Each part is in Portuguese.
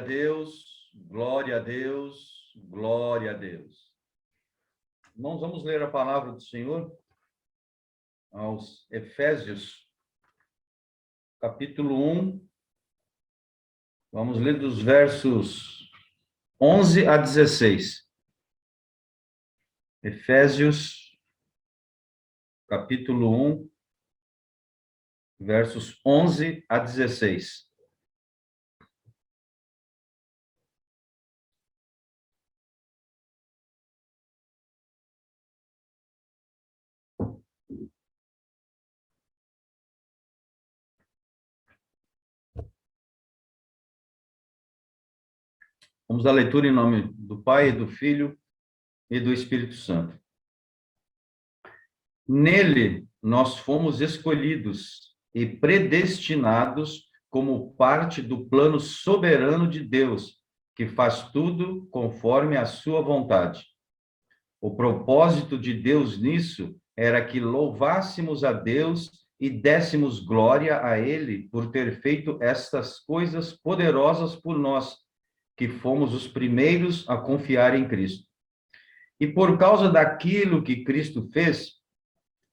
Deus, glória a Deus, glória a Deus. Irmãos, vamos ler a palavra do Senhor aos Efésios, capítulo 1. Vamos ler dos versos 11 a 16. Efésios, capítulo 1, versos 11 a 16. Vamos à leitura em nome do Pai, do Filho e do Espírito Santo. Nele nós fomos escolhidos e predestinados como parte do plano soberano de Deus, que faz tudo conforme a sua vontade. O propósito de Deus nisso era que louvássemos a Deus e dessemos glória a Ele por ter feito estas coisas poderosas por nós, que fomos os primeiros a confiar em Cristo. E por causa daquilo que Cristo fez,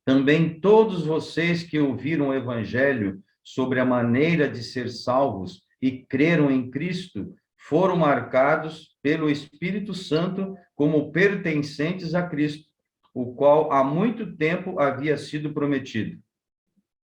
também todos vocês que ouviram o Evangelho sobre a maneira de ser salvos e creram em Cristo, foram marcados pelo Espírito Santo como pertencentes a Cristo, o qual há muito tempo havia sido prometido.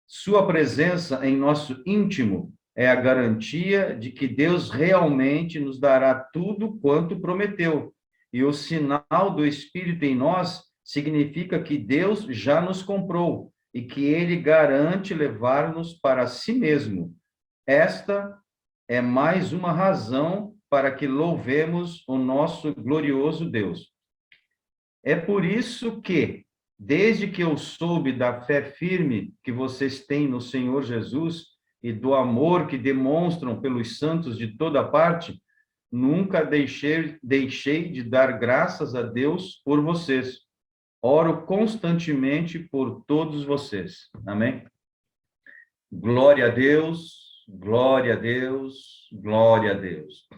Sua presença em nosso íntimo é a garantia de que Deus realmente nos dará tudo quanto prometeu. E o sinal do Espírito em nós significa que Deus já nos comprou e que Ele garante levar-nos para si mesmo. Esta é mais uma razão para que louvemos o nosso glorioso Deus. É por isso que, desde que eu soube da fé firme que vocês têm no Senhor Jesus e do amor que demonstram pelos santos de toda parte, nunca deixei de dar graças a Deus por vocês. Oro constantemente por todos vocês. Amém? Glória a Deus, glória a Deus, glória a Deus.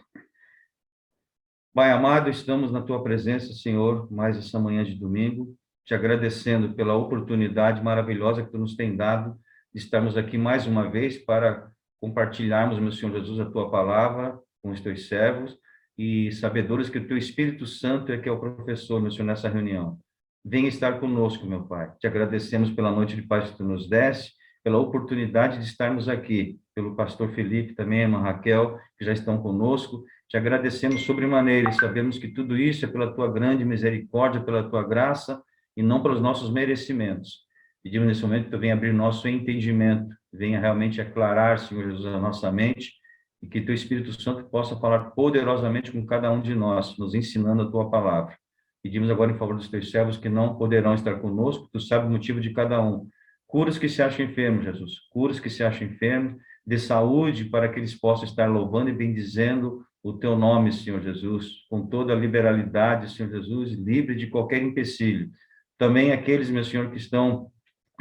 Pai amado, estamos na tua presença, Senhor, mais essa manhã de domingo, te agradecendo pela oportunidade maravilhosa que tu nos tem dado de estarmos aqui mais uma vez para compartilharmos, meu Senhor Jesus, a tua palavra com os teus servos e sabedores que o teu Espírito Santo é que é o professor, meu Senhor, nessa reunião. Venha estar conosco, meu Pai. Te agradecemos pela noite de paz que tu nos deste, pela oportunidade de estarmos aqui, pelo pastor Felipe, também a irmã Raquel, que já estão conosco. Te agradecemos sobremaneira e sabemos que tudo isso é pela tua grande misericórdia, pela tua graça e não pelos nossos merecimentos. Pedimos nesse momento que tu venha abrir nosso entendimento, venha realmente aclarar, Senhor Jesus, a nossa mente e que teu Espírito Santo possa falar poderosamente com cada um de nós, nos ensinando a tua palavra. Pedimos agora em favor dos teus servos que não poderão estar conosco, tu sabes o motivo de cada um. Cura os que se acham enfermos, Jesus. Cura os que se acham enfermos, dê saúde para que eles possam estar louvando e bendizendo o teu nome, Senhor Jesus, com toda a liberalidade, Senhor Jesus, livre de qualquer empecilho. Também aqueles, meu Senhor, que estão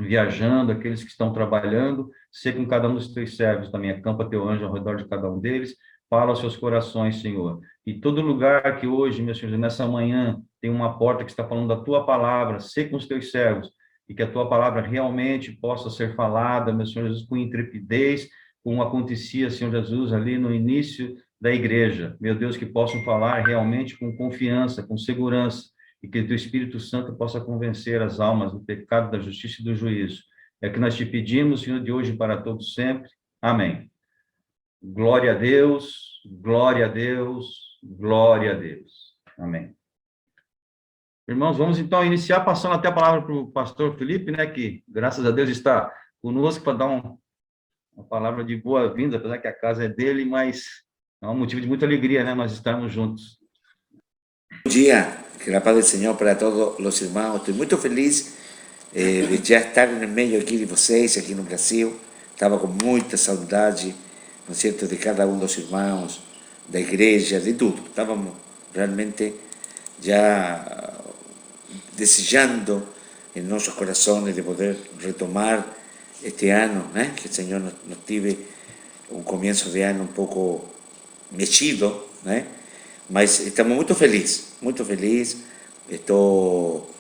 viajando, aqueles que estão trabalhando, seja com cada um dos teus servos também, acampa teu anjo ao redor de cada um deles, fala aos seus corações, Senhor. E todo lugar que hoje, meu Senhor, nessa manhã, tem uma porta que está falando da tua palavra, seja com os teus servos, e que a tua palavra realmente possa ser falada, meu Senhor Jesus, com intrepidez, como acontecia, Senhor Jesus, ali no início da igreja. Meu Deus, que possam falar realmente com confiança, com segurança, e que o teu Espírito Santo possa convencer as almas do pecado, da justiça e do juízo. É o que nós te pedimos, Senhor, de hoje para todos sempre. Amém. Glória a Deus, glória a Deus, glória a Deus. Amém. Irmãos, vamos então iniciar passando até a palavra para o pastor Felipe, né, que graças a Deus está conosco para dar uma palavra de boa-vinda, apesar que a casa é dele, mas é um motivo de muita alegria, né, nós estarmos juntos. Bom dia, que la paz del Señor para todos los hermanos. Estoy muy feliz de já estar no meio aqui de vocês, aqui no Brasil. Estava com muita saudade, não é certo, de cada um dos irmãos, da igreja, de tudo. Estávamos realmente já desejando em nossos corações de poder retomar este ano, né? Que o Senhor nos tive um começo de ano um pouco mexido, né? Mas estamos muito felizes, muito felizes. Estou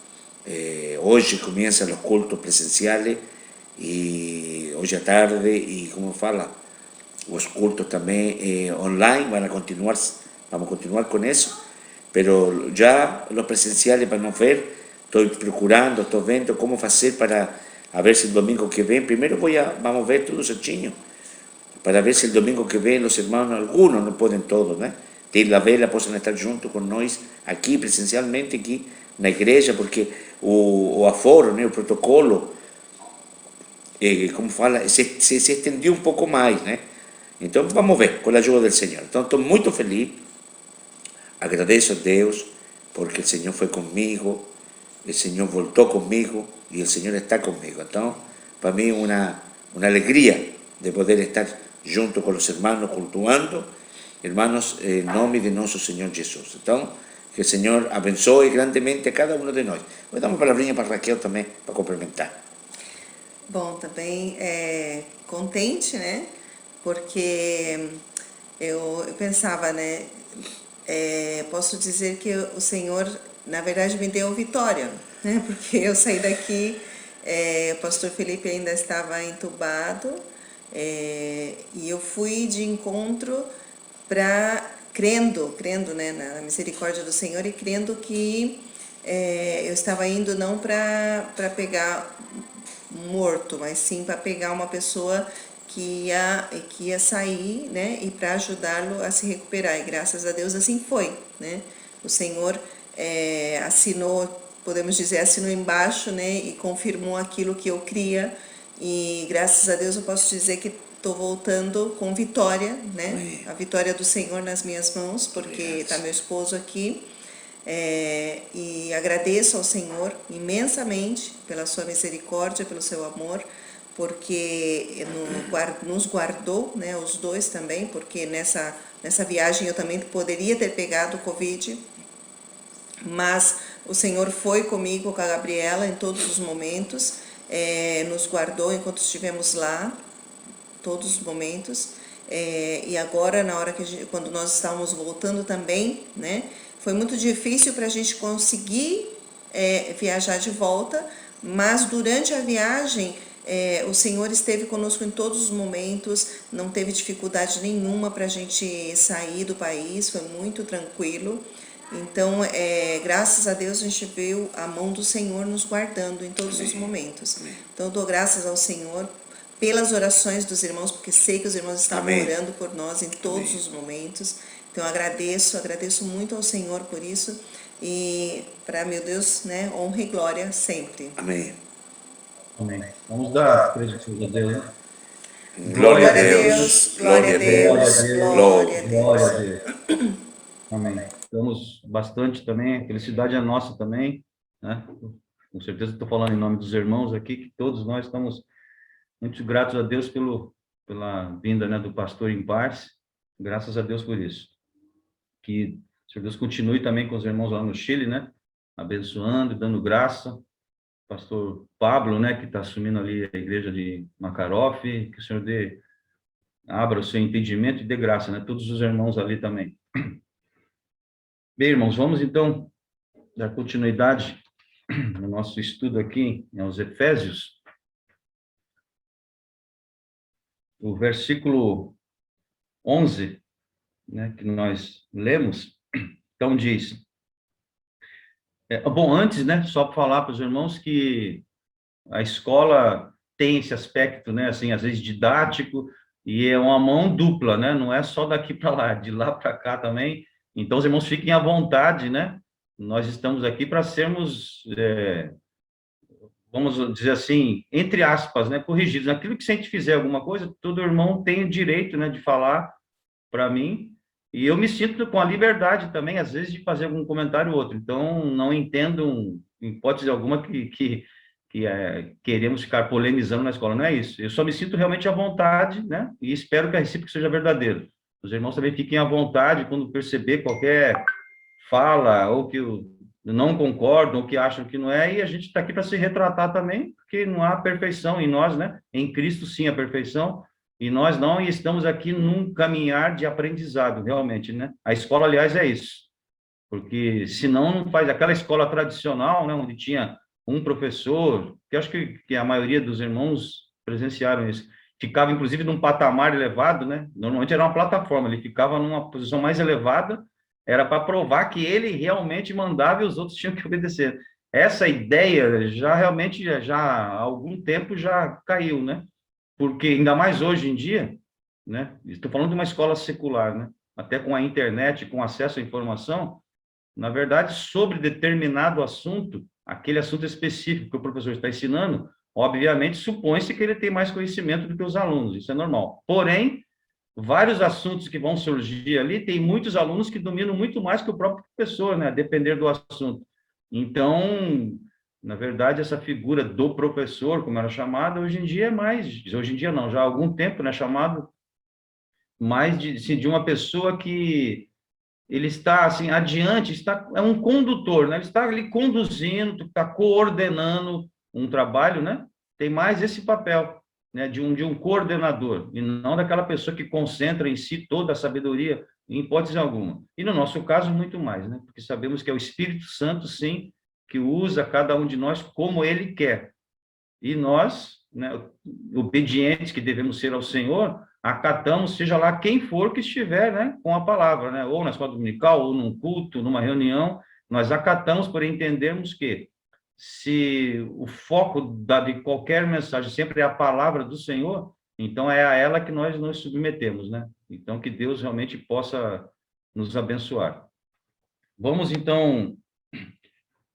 hoje começam os cultos presenciais e hoje à tarde e como fala os cultos também online vamos continuar com isso, pero já os presenciais para não ver, estou procurando, estou vendo como fazer para a ver se o domingo que vem, primeiro vamos ver tudo certinho, para ver se o domingo que vem os irmãos, alguns não podem todos, né? Ter a vela, possam estar junto com nós aqui, presencialmente, aqui na igreja, porque o aforo, né, o protocolo, como fala, se estendeu um pouco mais, né? Então, vamos ver, com a ajuda do Senhor. Então, estou muito feliz, agradeço a Deus, porque o Senhor foi comigo, o Senhor voltou comigo e o Senhor está comigo. Então, para mim, uma alegria de poder estar junto com os irmãos, cultuando, irmãos, em nome de nosso Senhor Jesus. Então, que o Senhor abençoe grandemente a cada um de nós. Vou dar uma palavrinha para Raquel também, para complementar. Bom, também contente, né? Porque eu pensava, né? Posso dizer que o Senhor, na verdade, me deu vitória, né? Porque eu saí daqui, o pastor Felipe ainda estava entubado, e eu fui de encontro para crendo, né, na misericórdia do Senhor e crendo que eu estava indo não para pegar morto, mas sim para pegar uma pessoa que ia sair, né, e para ajudá-lo a se recuperar. E graças a Deus assim foi, né? O Senhor assinou, podemos dizer, assinou embaixo, né, e confirmou aquilo que eu cria. E graças a Deus eu posso dizer que estou voltando com vitória, né? Amém. A vitória do Senhor nas minhas mãos, porque está meu esposo aqui. E agradeço ao Senhor imensamente pela sua misericórdia, pelo seu amor, porque nos guardou, né, os dois também, porque nessa viagem eu também poderia ter pegado o Covid, mas o Senhor foi comigo, com a Gabriela, em todos os momentos, nos guardou enquanto estivemos lá, todos os momentos, e agora na hora quando nós estávamos voltando também, né, foi muito difícil para a gente conseguir viajar de volta, mas durante a viagem o Senhor esteve conosco em todos os momentos, não teve dificuldade nenhuma para a gente sair do país, foi muito tranquilo. Então, graças a Deus, a gente viu a mão do Senhor nos guardando em todos os momentos. Então, eu dou graças ao Senhor pelas orações dos irmãos, porque sei que os irmãos estavam Amém. orando por nós em todos Amém. os momentos. Então, agradeço muito ao Senhor por isso. E, para meu Deus, né, honra e glória sempre. Amém. Amém. Vamos dar crédito a Deus, né? Glória a Deus, glória a Deus, glória a Glória a Deus. Deus. Amém. Estamos bastante também, a felicidade é nossa também, né? Com certeza estou falando em nome dos irmãos aqui, que todos nós estamos muito gratos a Deus pela vinda, né, do pastor em paz. Graças a Deus por isso. Que o Senhor Deus continue também com os irmãos lá no Chile, né? Abençoando e dando graça. Pastor Pablo, né, que está assumindo ali a igreja de Macarof, que o Senhor abra o seu entendimento e dê graça, né? Todos os irmãos ali também. Bem, irmãos, vamos então dar continuidade no nosso estudo aqui aos Efésios. O versículo 11, né, que nós lemos, então diz... bom, antes, né, só para falar para os irmãos que a escola tem esse aspecto, né, assim, às vezes didático, e é uma mão dupla, né, não é só daqui para lá, de lá para cá também. Então, os irmãos fiquem à vontade, né, nós estamos aqui para sermos, vamos dizer assim, entre aspas, né, corrigidos. Naquilo que se a gente fizer alguma coisa, todo irmão tem o direito, né, de falar para mim, e eu me sinto com a liberdade também, às vezes, de fazer algum comentário ou outro. Então, não entendam, em hipótese alguma, que queremos ficar polemizando na escola. Não é isso. Eu só me sinto realmente à vontade, né? E espero que a recíproca seja verdadeira. Os irmãos também fiquem à vontade quando perceber qualquer fala, ou que não concordam, ou que acham que não é, e a gente está aqui para se retratar também, porque não há perfeição em nós, né? Em Cristo, sim, a perfeição. E nós não estamos aqui num caminhar de aprendizado, realmente, né? A escola, aliás, é isso. Porque senão não faz aquela escola tradicional, né, onde tinha um professor, que acho que a maioria dos irmãos presenciaram isso, ficava inclusive num patamar elevado, né? Normalmente era uma plataforma, ele ficava numa posição mais elevada, era para provar que ele realmente mandava e os outros tinham que obedecer. Essa ideia já realmente já há algum tempo já caiu, né? Porque ainda mais hoje em dia, né? Estou falando de uma escola secular, né? Até com a internet, com acesso à informação, na verdade, sobre determinado assunto, aquele assunto específico que o professor está ensinando, obviamente, supõe-se que ele tem mais conhecimento do que os alunos, isso é normal. Porém, vários assuntos que vão surgir ali, tem muitos alunos que dominam muito mais que o próprio professor, né, a depender do assunto. Então, na verdade, essa figura do professor, como era chamada, hoje em dia é mais, hoje em dia não, já há algum tempo, né, chamado mais de uma pessoa que ele está assim adiante, é um condutor, né? Ele está ali conduzindo, está coordenando um trabalho, né? Tem mais esse papel, né? De um coordenador e não daquela pessoa que concentra em si toda a sabedoria, em hipótese alguma. E no nosso caso muito mais, né? Porque sabemos que é o Espírito Santo, sim, que usa cada um de nós como Ele quer. E nós, né, obedientes que devemos ser ao Senhor, acatamos, seja lá quem for que estiver, né, com a palavra, né, ou na escola dominical, ou num culto, numa reunião, nós acatamos por entendermos que se o foco de qualquer mensagem sempre é a palavra do Senhor, então é a ela que nós nos submetemos, né? Então que Deus realmente possa nos abençoar. Vamos então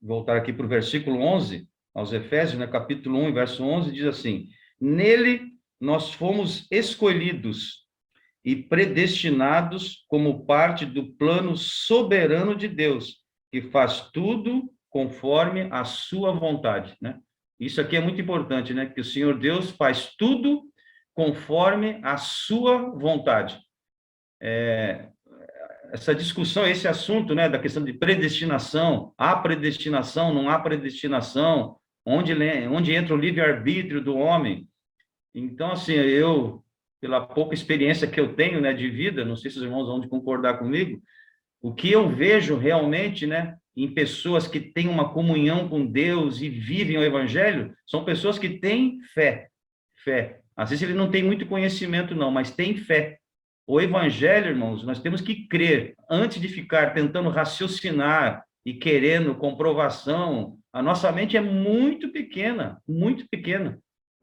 voltar aqui para o versículo 11, aos Efésios, né, capítulo 1, verso 11, diz assim: nele nós fomos escolhidos e predestinados como parte do plano soberano de Deus, que faz tudo conforme a sua vontade, né? Isso aqui é muito importante, né? Que o Senhor Deus faz tudo conforme a sua vontade. Essa discussão, esse assunto, né, da questão de predestinação, há predestinação, não há predestinação, onde entra o livre-arbítrio do homem. Então, assim, eu, pela pouca experiência que eu tenho, né, de vida, não sei se os irmãos vão concordar comigo, o que eu vejo realmente, né, em pessoas que têm uma comunhão com Deus e vivem o evangelho, são pessoas que têm fé, fé. Às vezes ele não tem muito conhecimento não, mas tem fé. O evangelho, irmãos, nós temos que crer, antes de ficar tentando raciocinar e querendo comprovação. A nossa mente é muito pequena,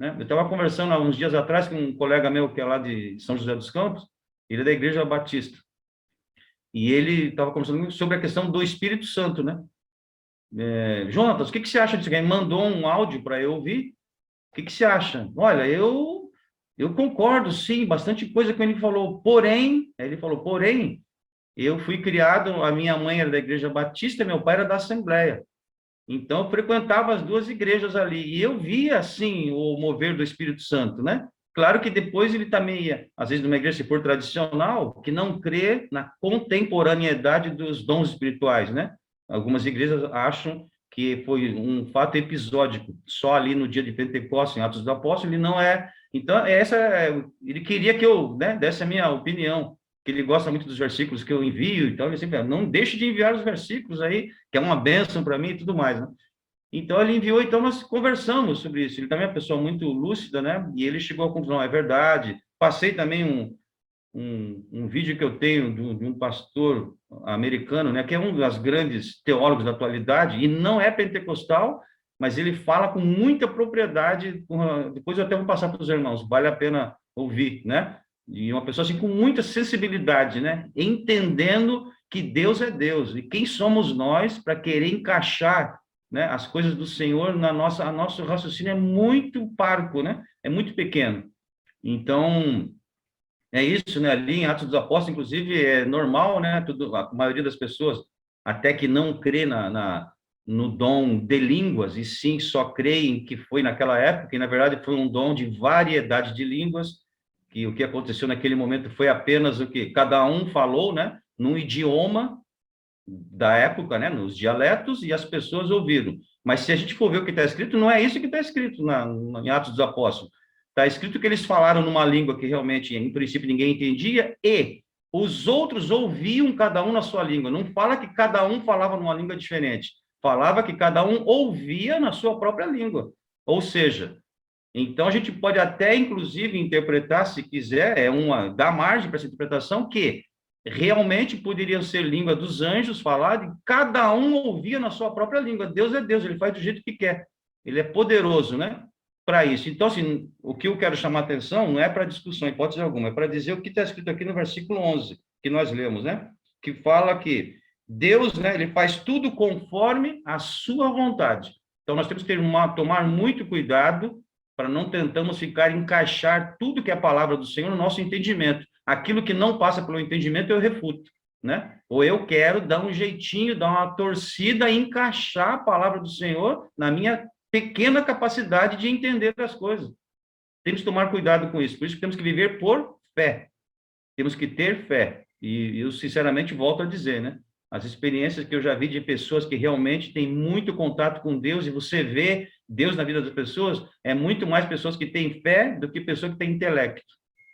né? Eu estava conversando há uns dias atrás com um colega meu que é lá de São José dos Campos, ele é da Igreja Batista, e ele estava conversando sobre a questão do Espírito Santo, né? Jonatas, o que você acha disso? Ele mandou um áudio para eu ouvir. O que você acha? Olha, eu concordo, sim, bastante coisa que ele falou, porém, eu fui criado, a minha mãe era da Igreja Batista, meu pai era da Assembleia. Então, eu frequentava as duas igrejas ali, e eu via, assim, o mover do Espírito Santo, né? Claro que depois ele também ia, às vezes, numa igreja, se for tradicional, que não crê na contemporaneidade dos dons espirituais, né? Algumas igrejas acham que foi um fato episódico, só ali no dia de Pentecostes, em Atos dos Apóstolos, ele não é. Então, ele queria que eu, né, desse a minha opinião, que ele gosta muito dos versículos que eu envio, então ele sempre, não deixe de enviar os versículos aí, que é uma bênção para mim e tudo mais, né? Então ele enviou, então nós conversamos sobre isso. Ele também é uma pessoa muito lúcida, né? E ele chegou à conclusão, é verdade. Passei também um vídeo que eu tenho de um pastor americano, né, que é um dos grandes teólogos da atualidade, e não é pentecostal, mas ele fala com muita propriedade, depois eu até vou passar para os irmãos, vale a pena ouvir, né? E uma pessoa assim com muita sensibilidade, né? Entendendo que Deus é Deus, e quem somos nós para querer encaixar, né, as coisas do Senhor a nosso raciocínio é muito parco, né? É muito pequeno. Então, é isso, né? Ali em Atos dos Apóstolos, inclusive, é normal, né? A maioria das pessoas, até que não crê no dom de línguas, e sim só creem que foi naquela época, e na verdade foi um dom de variedade de línguas, que o que aconteceu naquele momento foi apenas o que cada um falou, né? Num idioma da época, né? Nos dialetos, e as pessoas ouviram. Mas se a gente for ver o que está escrito, não é isso que está escrito em Atos dos Apóstolos. Está escrito que eles falaram numa língua que realmente, em princípio, ninguém entendia, e os outros ouviam cada um na sua língua. Não fala que cada um falava numa língua diferente. Falava que cada um ouvia na sua própria língua. Ou seja, então a gente pode até, inclusive, interpretar, se quiser, dá margem para essa interpretação, que realmente poderiam ser língua dos anjos falada, e cada um ouvia na sua própria língua. Deus é Deus, ele faz do jeito que quer. Ele é poderoso, né? Para isso. Então, assim, o que eu quero chamar a atenção não é para discussão, hipótese alguma, é para dizer o que está escrito aqui no versículo 11, que nós lemos, né? Que fala que Deus, né, ele faz tudo conforme a sua vontade. Então, nós temos que tomar muito cuidado para não tentamos encaixar tudo que é a palavra do Senhor no nosso entendimento. Aquilo que não passa pelo entendimento, eu refuto, né? Ou eu quero dar um jeitinho, dar uma torcida e encaixar a palavra do Senhor na minha pequena capacidade de entender as coisas. Temos que tomar cuidado com isso. Por isso que temos que viver por fé. Temos que ter fé. E eu, sinceramente, volto a dizer, né? As experiências que eu já vi de pessoas que realmente têm muito contato com Deus, e você vê Deus na vida das pessoas, é muito mais pessoas que têm fé do que pessoas que têm intelecto,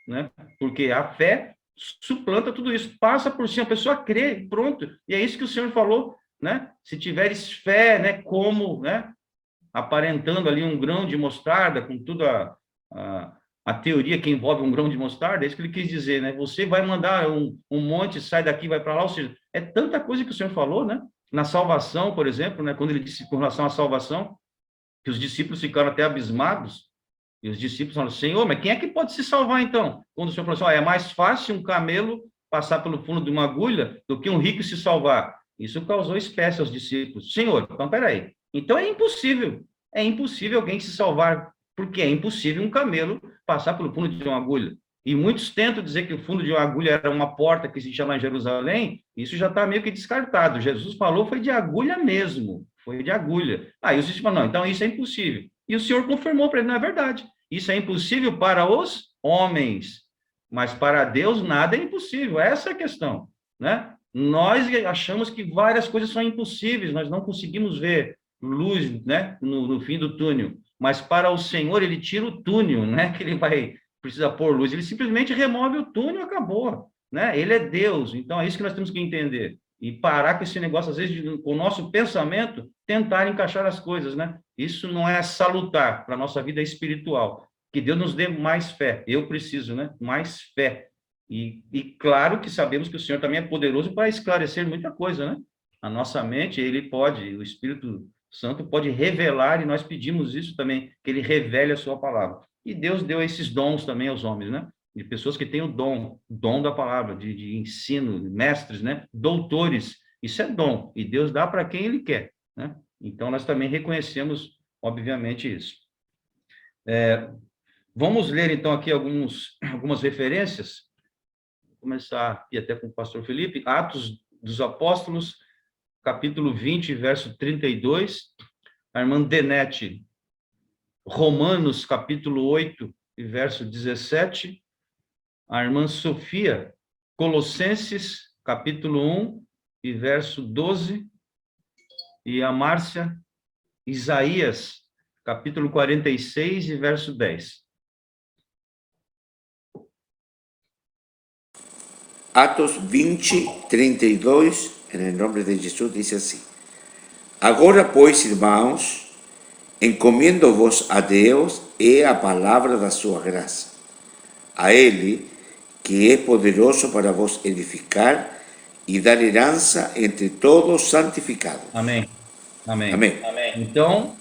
né? Porque a fé suplanta tudo isso, passa por cima, a pessoa crê, pronto. E é isso que o Senhor falou, né? Se tiveres fé, né, como, né, aparentando ali um grão de mostarda, com toda a teoria que envolve um grão de mostarda, é isso que ele quis dizer, né? Você vai mandar um monte, sai daqui, vai para lá, ou seja, é tanta coisa que o Senhor falou, né? Na salvação, por exemplo, né? Quando ele disse com relação à salvação, que os discípulos ficaram até abismados, e os discípulos falaram, Senhor, mas quem é que pode se salvar então? Quando o Senhor falou assim, é mais fácil um camelo passar pelo fundo de uma agulha do que um rico se salvar. Isso causou espécie aos discípulos. Senhor, então peraí. Então é impossível alguém se salvar, porque é impossível um camelo passar pelo fundo de uma agulha. E muitos tentam dizer que o fundo de uma agulha era uma porta que existia lá em Jerusalém, isso já está meio que descartado. Jesus falou foi de agulha mesmo, foi de agulha. Aí os discípulos falaram, não, então isso é impossível. E o Senhor confirmou para ele, não é verdade. Isso é impossível para os homens, mas para Deus nada é impossível. Essa é a questão, né? Nós achamos que várias coisas são impossíveis, nós não conseguimos ver luz, né, no fim do túnel. Mas para o Senhor, ele tira o túnel, né, que ele precisa pôr luz. Ele simplesmente remove o túnel e acabou, né? Ele é Deus. Então, é isso que nós temos que entender. E parar com esse negócio, às vezes, com o nosso pensamento, tentar encaixar as coisas, né? Isso não é salutar para a nossa vida espiritual. Que Deus nos dê mais fé. Eu preciso, né? Mais fé. E claro que sabemos que o Senhor também é poderoso para esclarecer muita coisa, né? A nossa mente, ele pode, o Espírito Santo pode revelar, e nós pedimos isso também, que ele revele a sua palavra. E Deus deu esses dons também aos homens, né? De pessoas que têm o dom da palavra, de ensino, mestres, né? Doutores, isso é dom, e Deus dá para quem ele quer, né? Então, nós também reconhecemos, obviamente, isso. Vamos ler, então, aqui algumas referências. Vou começar aqui até com o pastor Felipe. Atos dos Apóstolos, capítulo 20, verso 32. A irmã Denete, Romanos, capítulo 8, verso 17. A irmã Sofia, Colossenses, capítulo 1, e verso 12. E a Márcia, Isaías, capítulo 46, e verso 10. Atos 20, 32, em nome de Jesus, diz assim: Agora, pois, irmãos, encomendo-vos a Deus e a palavra da sua graça, a Ele, que é poderoso para vos edificar e dar herança entre todos santificados. Amém. Amém. Amém. Então,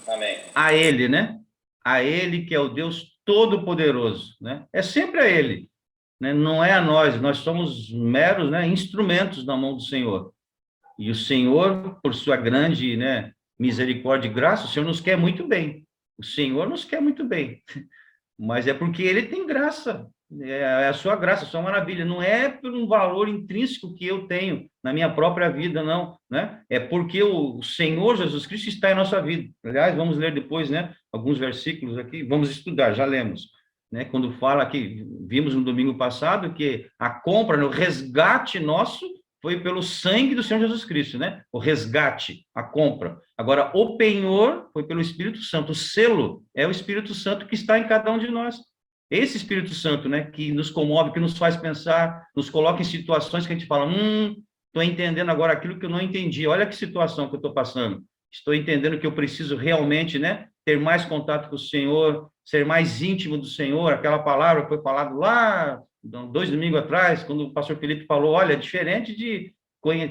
a Ele, né? A Ele que é o Deus Todo-Poderoso, né? É sempre a Ele, né? Não é a nós somos meros, né, instrumentos na mão do Senhor. E o Senhor, por sua grande, né, misericórdia e graça, o Senhor nos quer muito bem. O Senhor nos quer muito bem. Mas é porque Ele tem graça. É a sua graça, a sua maravilha. Não é por um valor intrínseco que eu tenho na minha própria vida, não, né? É porque o Senhor Jesus Cristo está em nossa vida. Aliás, vamos ler depois, né, alguns versículos aqui. Vamos estudar, já lemos, né? Quando fala aqui, vimos no domingo passado que a compra, o resgate nosso foi pelo sangue do Senhor Jesus Cristo, né? O resgate, a compra. Agora, o penhor foi pelo Espírito Santo. O selo é o Espírito Santo que está em cada um de nós. Esse Espírito Santo, né, que nos comove, que nos faz pensar, nos coloca em situações que a gente fala, estou entendendo agora aquilo que eu não entendi, olha que situação que eu estou passando. Estou entendendo que eu preciso realmente, né, ter mais contato com o Senhor, ser mais íntimo do Senhor. Aquela palavra foi falada lá 2 domingos atrás, quando o pastor Felipe falou, olha, é diferente de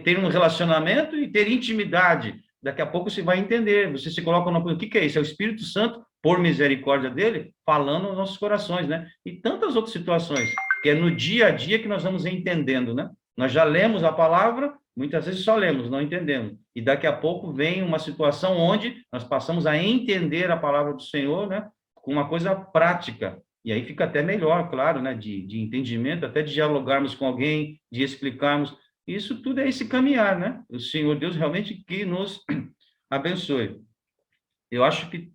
ter um relacionamento e ter intimidade. Daqui a pouco você vai entender, você se coloca no... O que é isso? É o Espírito Santo, por misericórdia dele, falando nos nossos corações, né? E tantas outras situações, que é no dia a dia que nós vamos entendendo, né? Nós já lemos a palavra, muitas vezes só lemos, não entendemos. E daqui a pouco vem uma situação onde nós passamos a entender a palavra do Senhor, né? Com uma coisa prática. E aí fica até melhor, claro, né? De entendimento, até de dialogarmos com alguém, de explicarmos. Isso tudo é esse caminhar, né? O Senhor Deus realmente que nos abençoe. Eu acho que,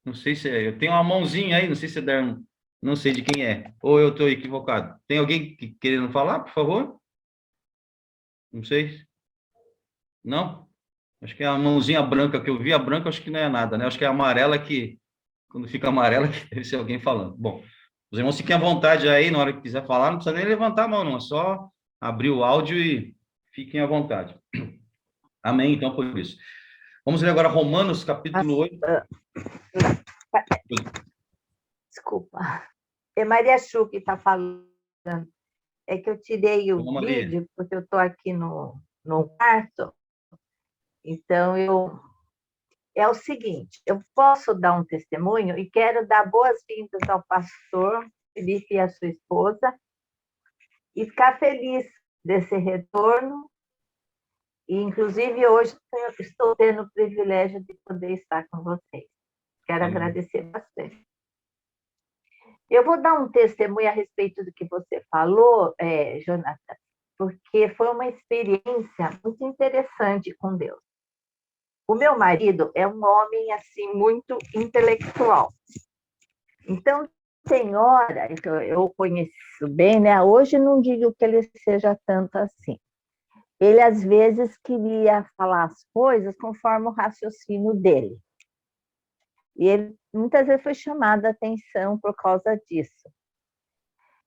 não sei se é, eu tenho uma mãozinha aí, não sei se é não sei de quem é, ou eu estou equivocado. Tem alguém querendo falar, por favor? Não sei. Não? Acho que é a mãozinha branca que eu vi, a branca acho que não é nada, né? Acho que é a amarela que, quando fica amarela, que deve ser alguém falando. Bom, os irmãos fiquem à vontade aí, na hora que quiser falar, não precisa nem levantar a mão, não, é só abrir o áudio e fiquem à vontade. Amém, então, por isso. Vamos ler agora Romanos, capítulo 8. Desculpa. É Maria Chu que está falando. É que eu tirei o vídeo, porque eu estou aqui no quarto. Então, é o seguinte, eu posso dar um testemunho e quero dar boas-vindas ao pastor Felipe e à sua esposa e ficar feliz desse retorno. E, inclusive, hoje eu estou tendo o privilégio de poder estar com vocês. Quero agradecer bastante. Eu vou dar um testemunho a respeito do que você falou, Jonathan, porque foi uma experiência muito interessante com Deus. O meu marido é um homem assim muito intelectual. Então, tem hora que eu conheço bem, né? Hoje não digo que ele seja tanto assim. Ele, às vezes, queria falar as coisas conforme o raciocínio dele. E ele, muitas vezes, foi chamado a atenção por causa disso.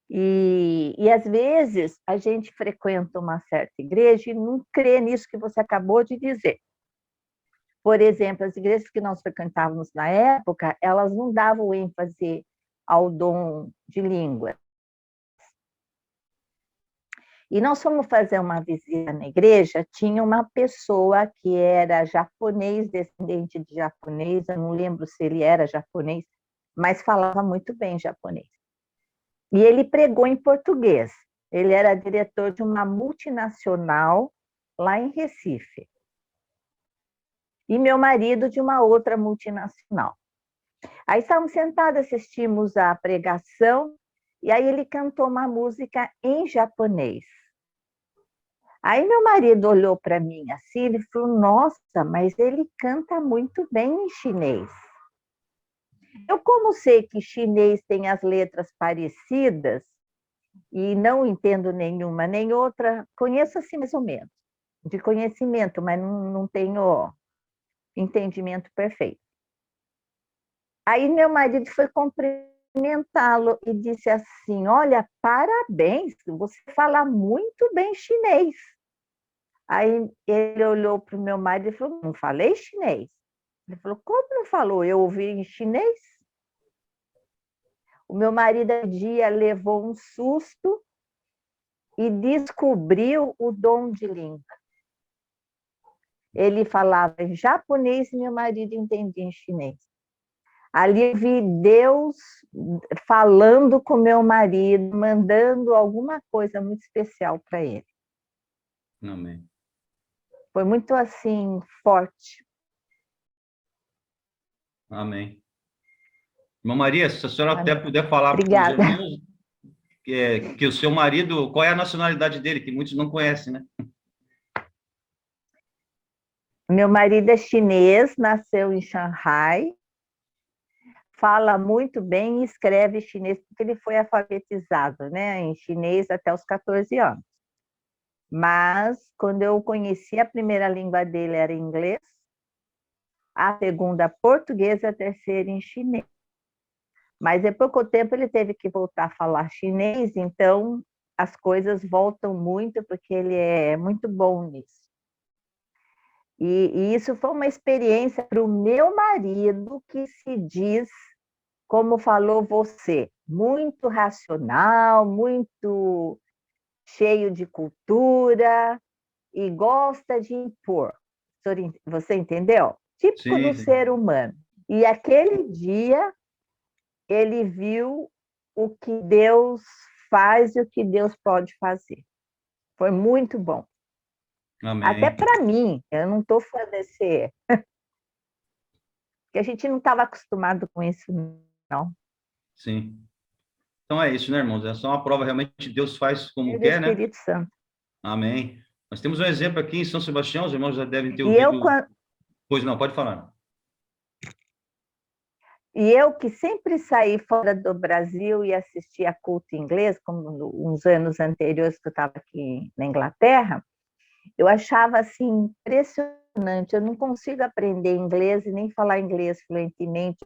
E, às vezes, a gente frequenta uma certa igreja e não crê nisso que você acabou de dizer. Por exemplo, as igrejas que nós frequentávamos na época, elas não davam ênfase ao dom de língua. E nós fomos fazer uma visita na igreja, tinha uma pessoa que era japonês, descendente de japonês, eu não lembro se ele era japonês, mas falava muito bem japonês. E ele pregou em português. Ele era diretor de uma multinacional lá em Recife. E meu marido de uma outra multinacional. Aí estávamos sentados, assistimos a pregação, e aí ele cantou uma música em japonês. Aí meu marido olhou para mim assim, ele falou, nossa, mas ele canta muito bem em chinês. Eu, como sei que chinês tem as letras parecidas, e não entendo nenhuma nem outra, conheço assim mais ou menos, de conhecimento, mas não tenho entendimento perfeito. Aí meu marido foi cumprimentá-lo e disse assim, olha, parabéns, você fala muito bem chinês. Aí ele olhou para o meu marido e falou, não falei chinês. Ele falou, como não falou? Eu ouvi em chinês? O meu marido, um dia, levou um susto e descobriu o dom de língua. Ele falava em japonês e meu marido entendia em chinês. Ali eu vi Deus falando com meu marido, mandando alguma coisa muito especial para ele. Amém. Foi muito, assim, forte. Amém. Irmã Maria, se a senhora Amém. até puder falar para os Obrigada. irmãos que o seu marido, qual é a nacionalidade dele, que muitos não conhecem, né? Meu marido é chinês, nasceu em Xangai, fala muito bem e escreve chinês, porque ele foi alfabetizado, né, em chinês até os 14 anos. Mas, quando eu o conheci, a primeira língua dele era inglês, a segunda português e a terceira em chinês. Mas em pouco tempo ele teve que voltar a falar chinês, então as coisas voltam muito, porque ele é muito bom nisso. E isso foi uma experiência para o meu marido, que se diz, como falou você, muito racional, muito cheio de cultura e gosta de impor. Você entendeu? Típico Sim, do sim. ser humano. E aquele dia ele viu o que Deus faz e o que Deus pode fazer. Foi muito bom. Até Amém. para mim, eu não estou falando desse, porque a gente não estava acostumado com isso, não. Sim. Então é isso, né, irmãos? É só uma prova, realmente, Deus faz É como do quer, né? Espírito Santo. Amém. Nós temos um exemplo aqui em São Sebastião, os irmãos já devem ter E eu, ouvido. Pois não, pode falar. que sempre saí fora do Brasil e assistia culto em inglês, como uns anos anteriores que eu estava aqui na Inglaterra, eu achava assim impressionante. Eu não consigo aprender inglês e nem falar inglês fluentemente.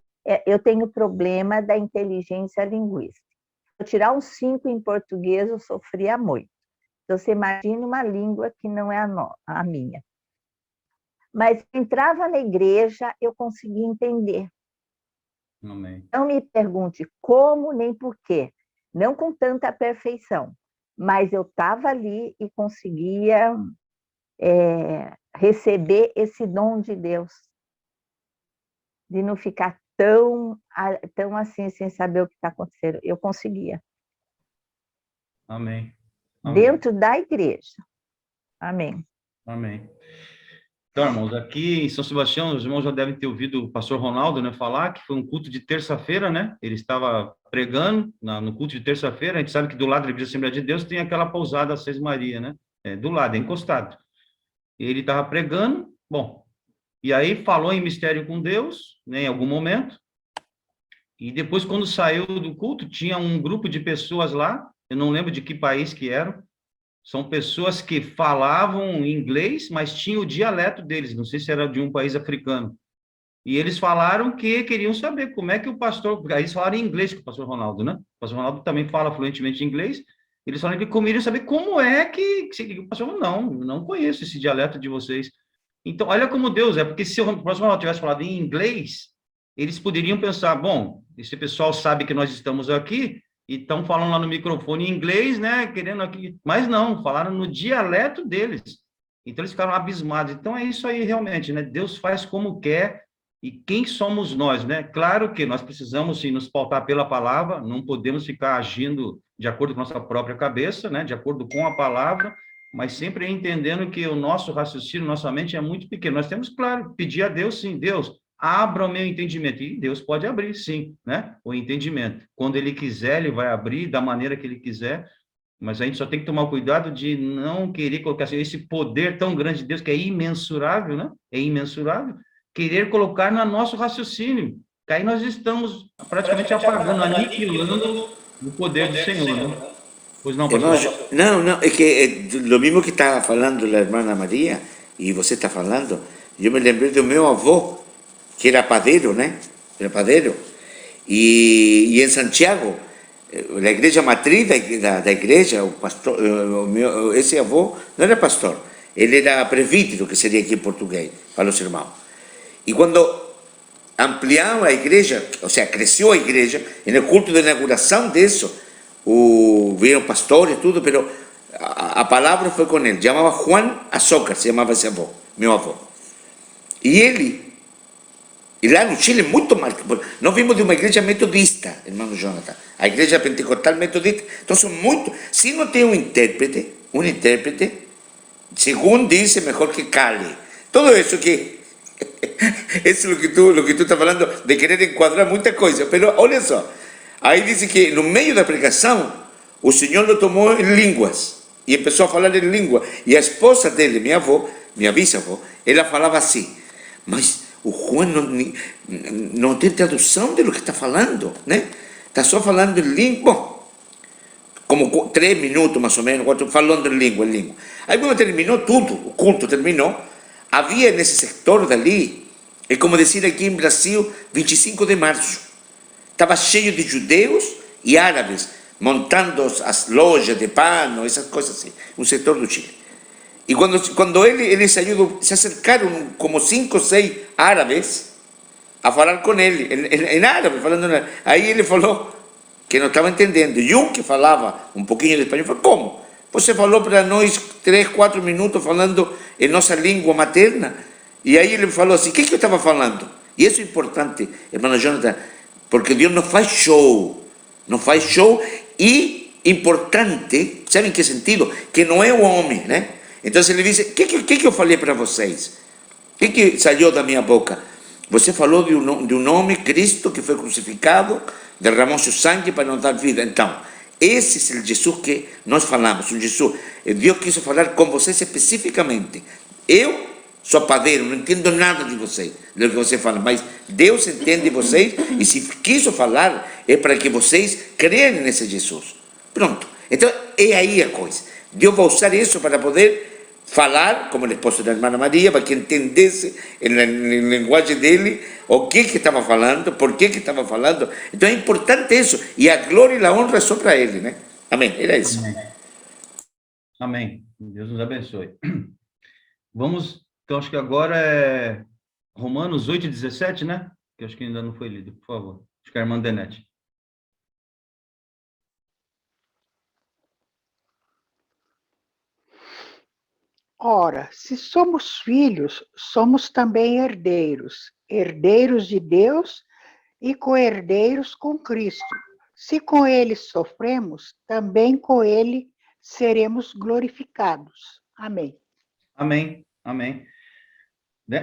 Eu tenho problema da inteligência linguística. Se eu tirar um 5 em português, eu sofria muito. Então, você imagina uma língua que não é a minha. Mas entrava na igreja, eu conseguia entender. Amém. Não me pergunte como nem por quê, não com tanta perfeição, mas eu estava ali e conseguia receber esse dom de Deus, de não ficar tão assim, sem saber o que está acontecendo. Eu conseguia. Amém. Amém. Dentro da igreja. Amém. Amém. Então, irmãos, aqui em São Sebastião, os irmãos já devem ter ouvido o pastor Ronaldo, né, falar que foi um culto de terça-feira, né? Ele estava pregando no culto de terça-feira. A gente sabe que do lado da Igreja Assembleia de Deus tem aquela pousada Seis Maria, né? Do lado, é encostado. Ele estava pregando, bom, e aí falou em mistério com Deus, né, em algum momento. E depois, quando saiu do culto, tinha um grupo de pessoas lá, eu não lembro de que país que eram. São pessoas que falavam inglês, mas tinham o dialeto deles, não sei se era de um país africano. E eles falaram que queriam saber como é que o pastor... Aí eles falaram em inglês com o pastor Ronaldo, né? O pastor Ronaldo também fala fluentemente inglês. Eles falaram que queriam saber como é que... O pastor falou, não conheço esse dialeto de vocês. Então, olha como Deus é, porque se o pastor Ronaldo tivesse falado em inglês, eles poderiam pensar, bom, esse pessoal sabe que nós estamos aqui, e estão falando lá no microfone em inglês, né, querendo aqui, mas não, falaram no dialeto deles, então eles ficaram abismados. Então é isso aí realmente, né, Deus faz como quer, e quem somos nós, né, claro que nós precisamos sim nos pautar pela palavra, não podemos ficar agindo de acordo com a nossa própria cabeça, né, de acordo com a palavra, mas sempre entendendo que o nosso raciocínio, nossa mente é muito pequeno. Nós temos, claro, pedir a Deus, sim, Deus, abra o meu entendimento. E Deus pode abrir, sim, né? O entendimento. Quando Ele quiser, Ele vai abrir da maneira que Ele quiser, mas a gente só tem que tomar cuidado de não querer colocar assim, esse poder tão grande de Deus, que é imensurável, né? É imensurável, querer colocar no nosso raciocínio. Que aí nós estamos praticamente apagando, aniquilando o poder do Senhor, né? Pois não, pastor? Hermano, no, es que lo mismo que estaba hablando la hermana María y usted está hablando, yo me lembré de mi avó, que era padero, ¿no? Era padero. Y en Santiago, la iglesia matriz da iglesia, o pastor, ese avó no era pastor, él era presbítero, que sería aquí en portugués, para los hermanos. Y cuando ampliaron la iglesia, o sea, creció la iglesia, en el culto de inauguración de eso, vieron pastores, todo, pero a palabra fue con él. Llamaba Juan Azócar, se llamaba ese avó, mi avó. Y él, y lá no Chile, muito mal. Nós vimos de uma igreja metodista, hermano Jonathan, a igreja pentecostal metodista. Então, são muito. Se não tem um intérprete, segundo dice, mejor que cale. Todo isso que. Eso es lo que tú estás hablando, de querer encuadrar muchas cosas. Pero, olha só. Aí dice que no meio da pregação, o Senhor lo tomou em línguas e começou a falar em língua. E a esposa dele, minha avó, minha bisavó, ela falava assim: mas o Juan não tem tradução de lo que está falando, né? Está só falando em língua. Bom, como 3 minutos mais ou menos, falando em língua, Aí quando terminou tudo, o culto terminou, havia nesse setor dali, é como dizer aqui em Brasil, 25 de março. estava cheio de judeus e árabes, montando as lojas de pano, essas coisas assim, um setor do Chile. E quando ele saiu, se acercaram como 5 ou 6 árabes a falar com ele, em árabe, falando. Aí ele falou que não estava entendendo. E um que falava um pouquinho de espanhol falou: como? Você falou para nós 3, 4 minutos falando em nossa língua materna? E aí ele falou assim: o que eu estava falando? E isso é importante, irmão Jonathan, porque Deus não faz show. Não faz show e importante, sabe em que sentido? Que não é o homem, né? Então ele diz: o que eu falei para vocês? O que saiu da minha boca? Você falou de um nome, Cristo, que foi crucificado, derramou seu sangue para nos dar vida. Então, esse é o Jesus que nós falamos, o Jesus. Deus quis falar com vocês especificamente. Eu sou padeiro, não entendo nada de vocês, do que você fala, mas Deus entende vocês, e se quis falar, é para que vocês creiam nesse Jesus. Pronto. Então, é aí a coisa. Deus vai usar isso para poder falar, como o esposo da irmã Maria, para que entendesse na linguagem dele o que estava falando, por que estava falando. Então é importante isso, e a glória e a honra é só para ele, né? Amém, era isso. Amém. Amém. Deus nos abençoe. Vamos, então acho que agora é Romanos 8:17, né? Que acho que ainda não foi lido, por favor. Acho que é a irmã Denete. Ora, se somos filhos, somos também herdeiros, herdeiros de Deus e co-herdeiros com Cristo. Se com ele sofremos, também com ele seremos glorificados. Amém. Amém, amém.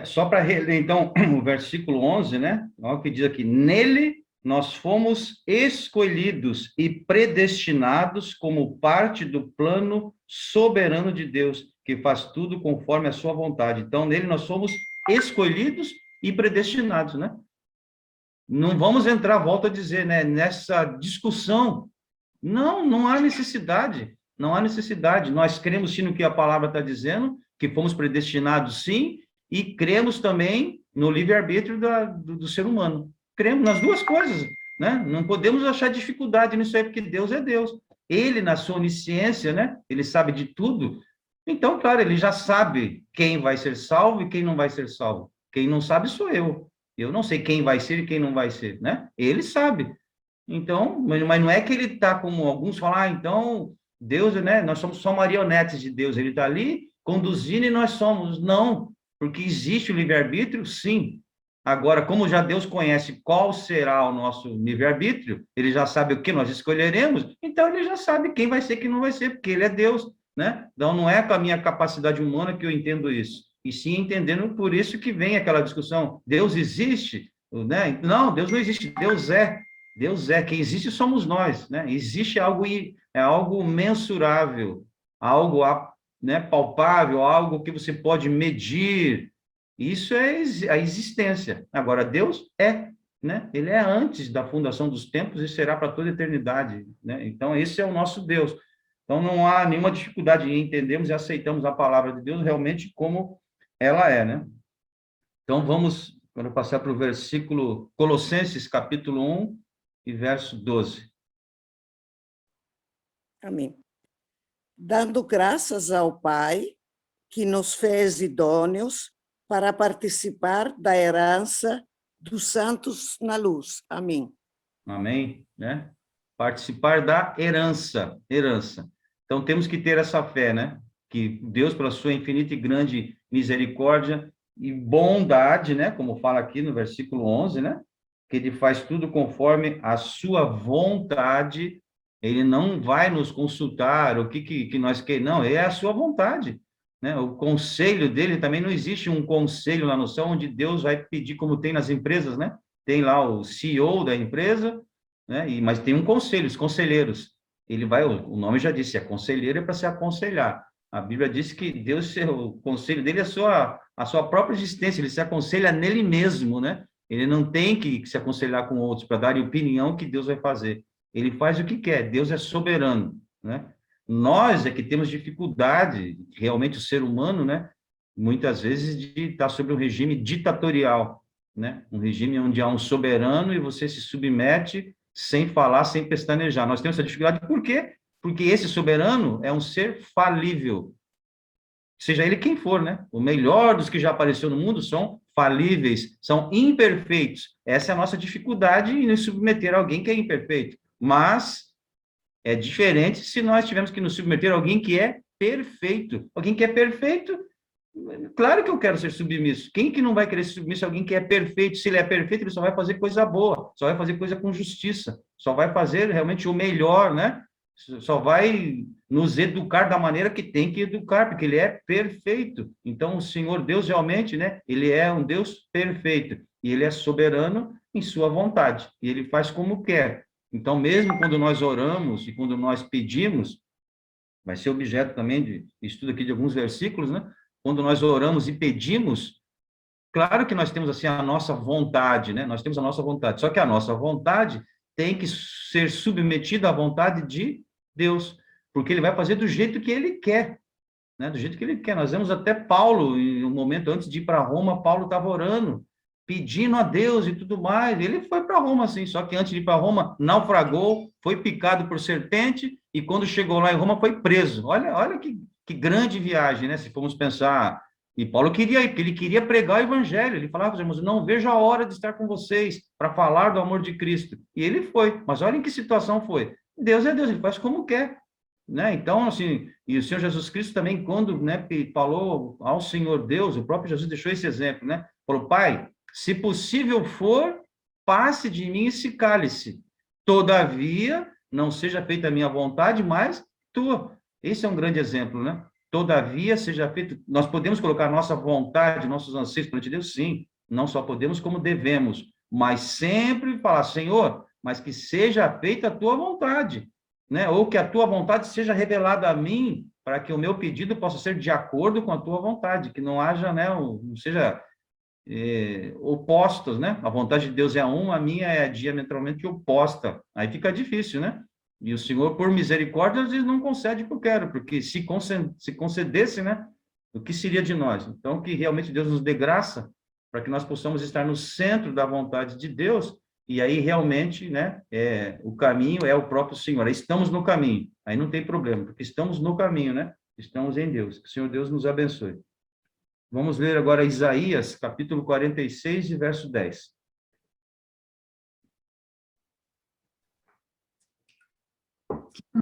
Só para reler, então, o versículo 11, né? Olha o que diz aqui: nele nós fomos escolhidos e predestinados como parte do plano soberano de Deus, que faz tudo conforme a sua vontade. Então, nele nós somos escolhidos e predestinados, né? Não vamos entrar, volto a dizer, né, nessa discussão. Não há necessidade. Não há necessidade. Nós cremos sim no que a palavra está dizendo, que fomos predestinados sim, e cremos também no livre-arbítrio do ser humano. Cremos nas duas coisas, né? Não podemos achar dificuldade nisso aí, porque Deus é Deus. Ele, na sua onisciência, né? Ele sabe de tudo. Então, claro, ele já sabe quem vai ser salvo e quem não vai ser salvo. Quem não sabe sou eu. Eu não sei quem vai ser e quem não vai ser, né? Ele sabe. Então, mas não é que ele está como alguns falam, então, Deus, né? Nós somos só marionetes de Deus. Ele está ali conduzindo e nós somos. Não, porque existe o livre-arbítrio, sim. Agora, como já Deus conhece qual será o nosso livre-arbítrio, ele já sabe o que nós escolheremos, então ele já sabe quem vai ser e quem não vai ser, porque ele é Deus, né? Então, não é com a minha capacidade humana que eu entendo isso, e sim entendendo, por isso que vem aquela discussão, Deus existe, né? Não, Deus não existe, Deus é, quem existe somos nós, né? Existe algo, é algo mensurável, algo, né, palpável, algo que você pode medir. Isso é a existência. Agora, Deus é, né? Ele é antes da fundação dos tempos e será para toda a eternidade, né? Então, esse é o nosso Deus. Então, não há nenhuma dificuldade em entendermos e aceitamos a palavra de Deus realmente como ela é, né? Então, vamos agora passar para o versículo Colossenses, capítulo 1 e verso 12. Amém. Dando graças ao Pai, que nos fez idôneos para participar da herança dos santos na luz. Amém. Amém, né? Participar da herança. Então, temos que ter essa fé, né? Que Deus, pela sua infinita e grande misericórdia e bondade, né? Como fala aqui no versículo 11, né? Que ele faz tudo conforme a sua vontade. Ele não vai nos consultar o que nós queremos, não, é a sua vontade, né? O conselho dele também não existe um conselho lá no céu onde Deus vai pedir, como tem nas empresas, né? Tem lá o CEO da empresa, né? Mas tem um conselho, os conselheiros. Ele vai, o nome já disse, é conselheiro é para se aconselhar. A Bíblia diz que Deus, o conselho dele é a sua própria existência, ele se aconselha nele mesmo, né? Ele não tem que se aconselhar com outros para dar opinião que Deus vai fazer. Ele faz o que quer, Deus é soberano, né? Nós é que temos dificuldade, realmente o ser humano, né? Muitas vezes de estar sob um regime ditatorial, né? Um regime onde há um soberano e você se submete sem falar, sem pestanejar. Nós temos essa dificuldade, por quê? Porque esse soberano é um ser falível, seja ele quem for, né? O melhor dos que já apareceu no mundo são falíveis, são imperfeitos. Essa é a nossa dificuldade em nos submeter a alguém que é imperfeito. Mas é diferente se nós tivermos que nos submeter a alguém que é perfeito. Alguém que é perfeito, claro que eu quero ser submisso. Quem que não vai querer ser submisso a alguém que é perfeito? Se ele é perfeito, ele só vai fazer coisa boa, só vai fazer coisa com justiça, só vai fazer realmente o melhor, né? Só vai nos educar da maneira que tem que educar, porque ele é perfeito. Então, o Senhor Deus realmente, né? Ele é um Deus perfeito e ele é soberano em sua vontade e ele faz como quer. Então, mesmo quando nós oramos e quando nós pedimos, vai ser objeto também de estudo aqui de alguns versículos, né? Quando nós oramos e pedimos, claro que nós temos assim a nossa vontade, né? Nós temos a nossa vontade, só que a nossa vontade tem que ser submetida à vontade de Deus, porque ele vai fazer do jeito que ele quer, né? Do jeito que ele quer. Nós vemos até Paulo, em um momento antes de ir para Roma, Paulo estava orando, pedindo a Deus e tudo mais. Ele foi para Roma, assim, só que antes de ir para Roma, naufragou, foi picado por serpente, e quando chegou lá em Roma, foi preso. Olha que grande viagem, né? Se formos pensar. E Paulo queria ir, porque ele queria pregar o evangelho. Ele falava, irmãos, não vejo a hora de estar com vocês para falar do amor de Cristo. E ele foi. Mas olha em que situação foi. Deus é Deus, ele faz como quer, né? Então, assim, e o Senhor Jesus Cristo também, quando, né, falou ao Senhor Deus, o próprio Jesus deixou esse exemplo, né? Falou, Pai, se possível for, passe de mim esse cálice. Todavia, não seja feita a minha vontade, mas tua. Esse é um grande exemplo, né? Todavia, seja feito... Nós podemos colocar nossa vontade, nossos anseios perante Deus? Sim. Não só podemos, como devemos. Mas sempre falar, Senhor, mas que seja feita a tua vontade, né? Ou que a tua vontade seja revelada a mim, para que o meu pedido possa ser de acordo com a tua vontade, que não haja, né, não seja opostos, né? A vontade de Deus é uma, a minha é diametralmente oposta. Aí fica difícil, né? E o Senhor, por misericórdia, às vezes não concede o que eu quero, porque se concedesse, né, o que seria de nós? Então, que realmente Deus nos dê graça para que nós possamos estar no centro da vontade de Deus, e aí realmente, né, o caminho é o próprio Senhor. Aí estamos no caminho, aí não tem problema, porque estamos no caminho, né? Estamos em Deus. Que o Senhor Deus nos abençoe. Vamos ler agora Isaías, capítulo 46, verso 10.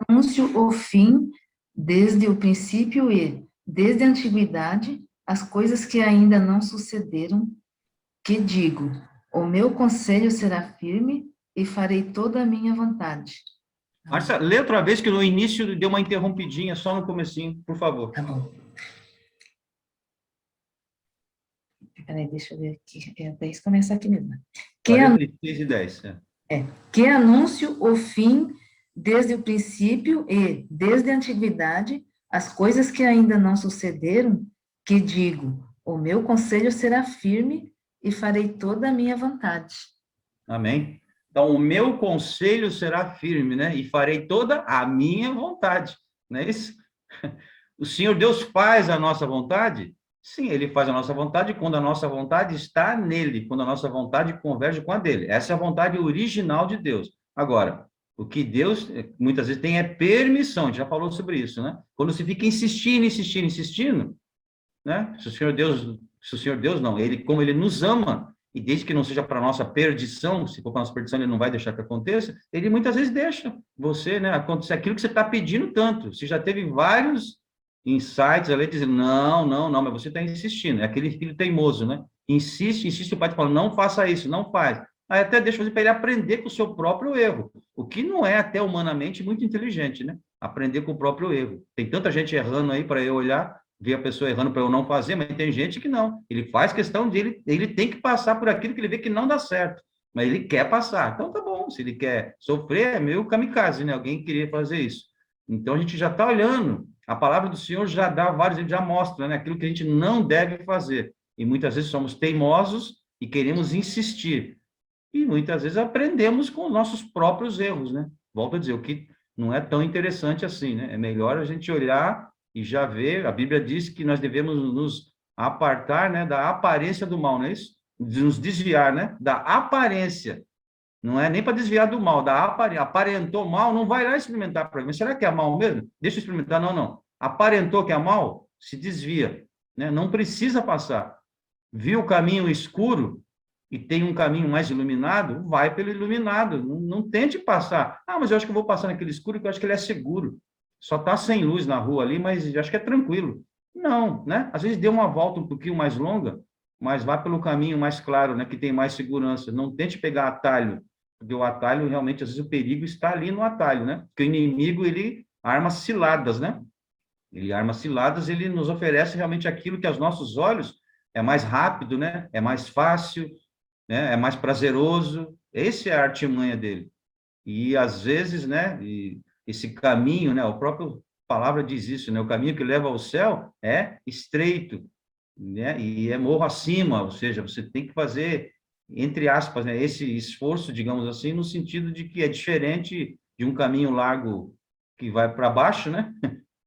Anúncio o fim desde o princípio e, desde a antiguidade, as coisas que ainda não sucederam, que digo, o meu conselho será firme e farei toda a minha vontade. Marcia, lê outra vez, que no início deu uma interrompidinha, só no comecinho, por favor. Tá bom. Peraí, deixa eu ver aqui. É 10, começa aqui mesmo. 46 e 10. Que anúncio o fim desde o princípio e, desde a antiguidade, as coisas que ainda não sucederam, que digo, o meu conselho será firme e farei toda a minha vontade. Amém? Então, o meu conselho será firme, né? E farei toda a minha vontade, não é isso? O Senhor Deus faz a nossa vontade? Sim, ele faz a nossa vontade quando a nossa vontade está nele, quando a nossa vontade converge com a dele. Essa é a vontade original de Deus. Agora, o que Deus muitas vezes tem é permissão, a gente já falou sobre isso, né? Quando você fica insistindo, né? Se o Senhor Deus não, ele, como ele nos ama, e desde que não seja para nossa perdição, se for para nossa perdição, ele não vai deixar que aconteça, ele muitas vezes deixa você, né, acontecer aquilo que você está pedindo tanto. Você já teve vários insights ali dizendo, não, mas você está insistindo. É aquele filho teimoso, né? Insiste, o pai fala, não faça isso, não faz. Aí até deixa você para ele aprender com o seu próprio erro, o que não é até humanamente muito inteligente, né? Aprender com o próprio erro. Tem tanta gente errando aí para eu olhar, ver a pessoa errando para eu não fazer, mas tem gente que não. Ele faz questão de ele tem que passar por aquilo que ele vê que não dá certo, mas ele quer passar. Então tá bom, se ele quer sofrer, é meio kamikaze, né? Alguém queria fazer isso. Então a gente já está olhando, a palavra do Senhor já dá vários, ele já mostra, né? Aquilo que a gente não deve fazer. E muitas vezes somos teimosos e queremos insistir. E muitas vezes aprendemos com os nossos próprios erros, né? Volto a dizer, o que não é tão interessante assim, né? É melhor a gente olhar e já ver, a Bíblia diz que nós devemos nos apartar, né, da aparência do mal, não é isso? de nos desviar, né? Da aparência. Não é nem para desviar do mal, da aparência. Aparentou mal, não vai lá experimentar para mim. Será que é mal mesmo? Deixa eu experimentar. Não, não. Aparentou que é mal, se desvia, né? Não precisa passar. Viu o caminho escuro e tem um caminho mais iluminado, vai pelo iluminado. Não tente passar. Ah, mas eu acho que eu vou passar naquele escuro porque eu acho que ele é seguro. Só está sem luz na rua ali, mas eu acho que é tranquilo. Não, né? Às vezes dê uma volta um pouquinho mais longa, mas vá pelo caminho mais claro, né? Que tem mais segurança. Não tente pegar atalho, porque o atalho, realmente, às vezes o perigo está ali no atalho, né? Porque o inimigo, ele arma ciladas, né? Ele arma ciladas, ele nos oferece realmente aquilo que aos nossos olhos é mais rápido, né? É mais fácil, né? É mais prazeroso. Essa é a artimanha dele. E às vezes, né? E esse caminho, né? O próprio palavra diz isso, né? O caminho que leva ao céu é estreito, né? E é morro acima, ou seja, você tem que fazer, entre aspas, né? Esse esforço, digamos assim, no sentido de que é diferente de um caminho largo que vai para baixo, né?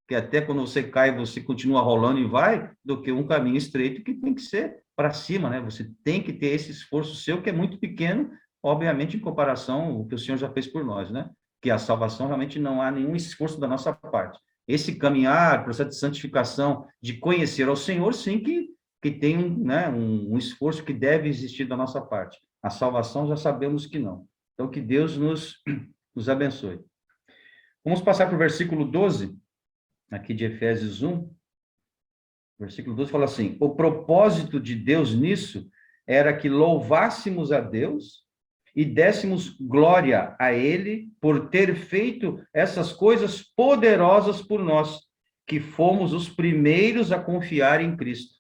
Que até quando você cai, você continua rolando e vai, do que um caminho estreito que tem que ser para cima, né? Você tem que ter esse esforço seu, que é muito pequeno, obviamente, em comparação ao que o Senhor já fez por nós, né? Que a salvação realmente não há nenhum esforço da nossa parte. Esse caminhar, processo de santificação, de conhecer ao Senhor, sim, que tem né, um esforço que deve existir da nossa parte. A salvação já sabemos que não. Então, que Deus nos abençoe. Vamos passar para o versículo 12, aqui de Efésios 1, versículo 12 fala assim: o propósito de Deus nisso era que louvássemos a Deus e dessemos glória a Ele por ter feito essas coisas poderosas por nós, que fomos os primeiros a confiar em Cristo.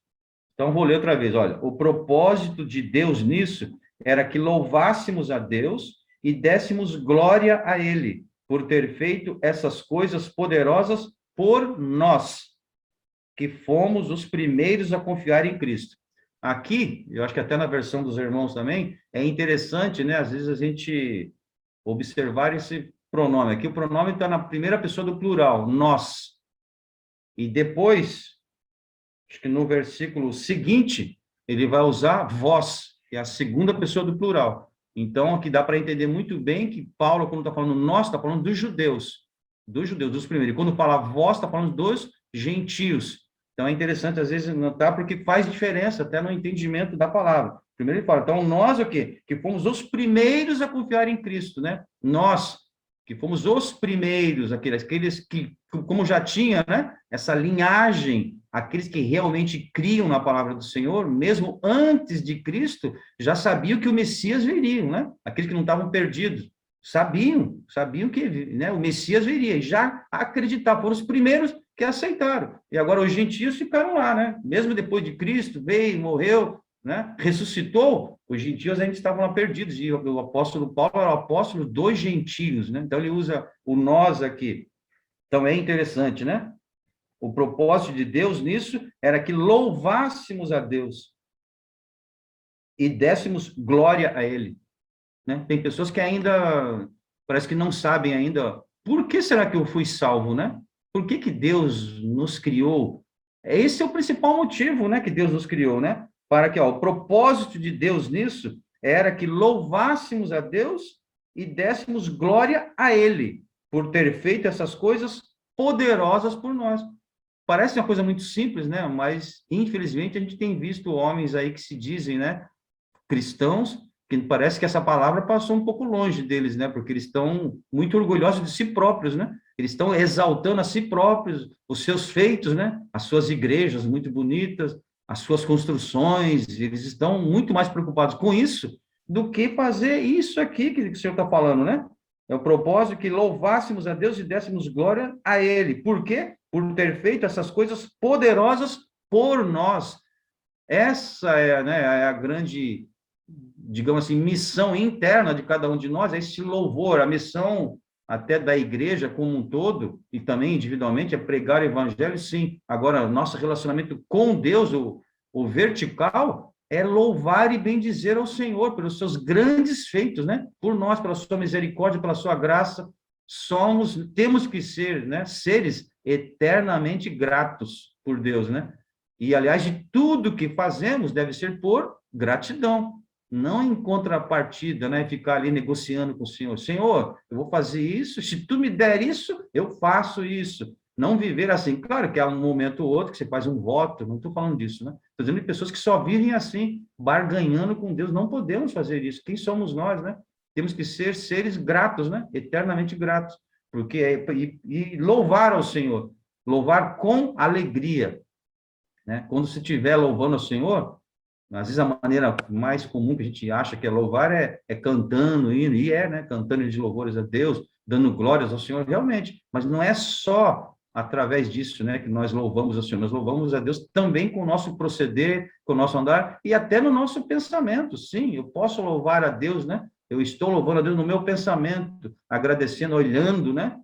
Então, vou ler outra vez, olha, o propósito de Deus nisso era que louvássemos a Deus e dessemos glória a Ele por ter feito essas coisas poderosas por nós, que fomos os primeiros a confiar em Cristo. Aqui, eu acho que até na versão dos irmãos também, é interessante, né? Às vezes a gente observar esse pronome. Aqui o pronome está na primeira pessoa do plural, nós. E depois, acho que no versículo seguinte, ele vai usar vós, que é a segunda pessoa do plural. Então, aqui dá para entender muito bem que Paulo, quando está falando nós, está falando dos judeus, dos primeiros. E quando fala vós, está falando dos gentios. Então, é interessante, às vezes, notar, porque faz diferença até no entendimento da palavra. Primeiro ele fala, então, nós o quê? Que fomos os primeiros a confiar em Cristo, né? Nós, que fomos os primeiros, aqueles que, como já tinha, né? Essa linhagem, aqueles que realmente criam na palavra do Senhor, mesmo antes de Cristo, já sabiam que o Messias viria, né? Aqueles que não estavam perdidos, sabiam que, né, o Messias viria, e já acreditavam, foram os primeiros que aceitaram. E agora os gentios ficaram lá, né? Mesmo depois de Cristo, veio, morreu, né? Ressuscitou, os gentios ainda estavam lá perdidos, e o apóstolo Paulo era o apóstolo dos gentios, né? Então ele usa o nós aqui. Então é interessante, né? O propósito de Deus nisso era que louvássemos a Deus e dessemos glória a Ele, né? Tem pessoas que ainda, parece que não sabem ainda, por que será que eu fui salvo, né? Por que Deus nos criou? Esse é o principal motivo, né, que Deus nos criou, né? Para que, o propósito de Deus nisso era que louvássemos a Deus e dessemos glória a Ele, por ter feito essas coisas poderosas por nós. Parece uma coisa muito simples, né? Mas, infelizmente, a gente tem visto homens aí que se dizem, né, cristãos, que parece que essa palavra passou um pouco longe deles, né? Porque eles estão muito orgulhosos de si próprios, né? Eles estão exaltando a si próprios, os seus feitos, né? As suas igrejas muito bonitas, as suas construções, eles estão muito mais preocupados com isso do que fazer isso aqui que o Senhor está falando, né? É o propósito que louvássemos a Deus e dessemos glória a Ele. Por quê? Por ter feito essas coisas poderosas por nós. Essa é, né, a grande, digamos assim, missão interna de cada um de nós, é esse louvor, a missão até da igreja como um todo, e também individualmente, é pregar o evangelho, sim. Agora, nosso relacionamento com Deus, o vertical, é louvar e bendizer ao Senhor pelos seus grandes feitos, né? Por nós, pela sua misericórdia, pela sua graça, temos que ser, né, seres eternamente gratos por Deus, né? E, aliás, de tudo que fazemos deve ser por gratidão, não em contrapartida, né? Ficar ali negociando com o Senhor. Senhor, eu vou fazer isso, se tu me der isso, eu faço isso. Não viver assim. Claro que há um momento ou outro que você faz um voto, não estou falando disso, né? Estou dizendo de pessoas que só vivem assim, barganhando com Deus. Não podemos fazer isso. Quem somos nós, né? Temos que ser seres gratos, né? Eternamente gratos. E louvar ao Senhor. Louvar com alegria, né? Quando se estiver louvando ao Senhor, às vezes a maneira mais comum que a gente acha que é louvar é cantando, indo, e né? Cantando de louvores a Deus, dando glórias ao Senhor, realmente. Mas não é só através disso, né, que nós louvamos ao Senhor. Nós louvamos a Deus também com o nosso proceder, com o nosso andar, e até no nosso pensamento. Sim, eu posso louvar a Deus, né? Eu estou louvando a Deus no meu pensamento, agradecendo, olhando, né?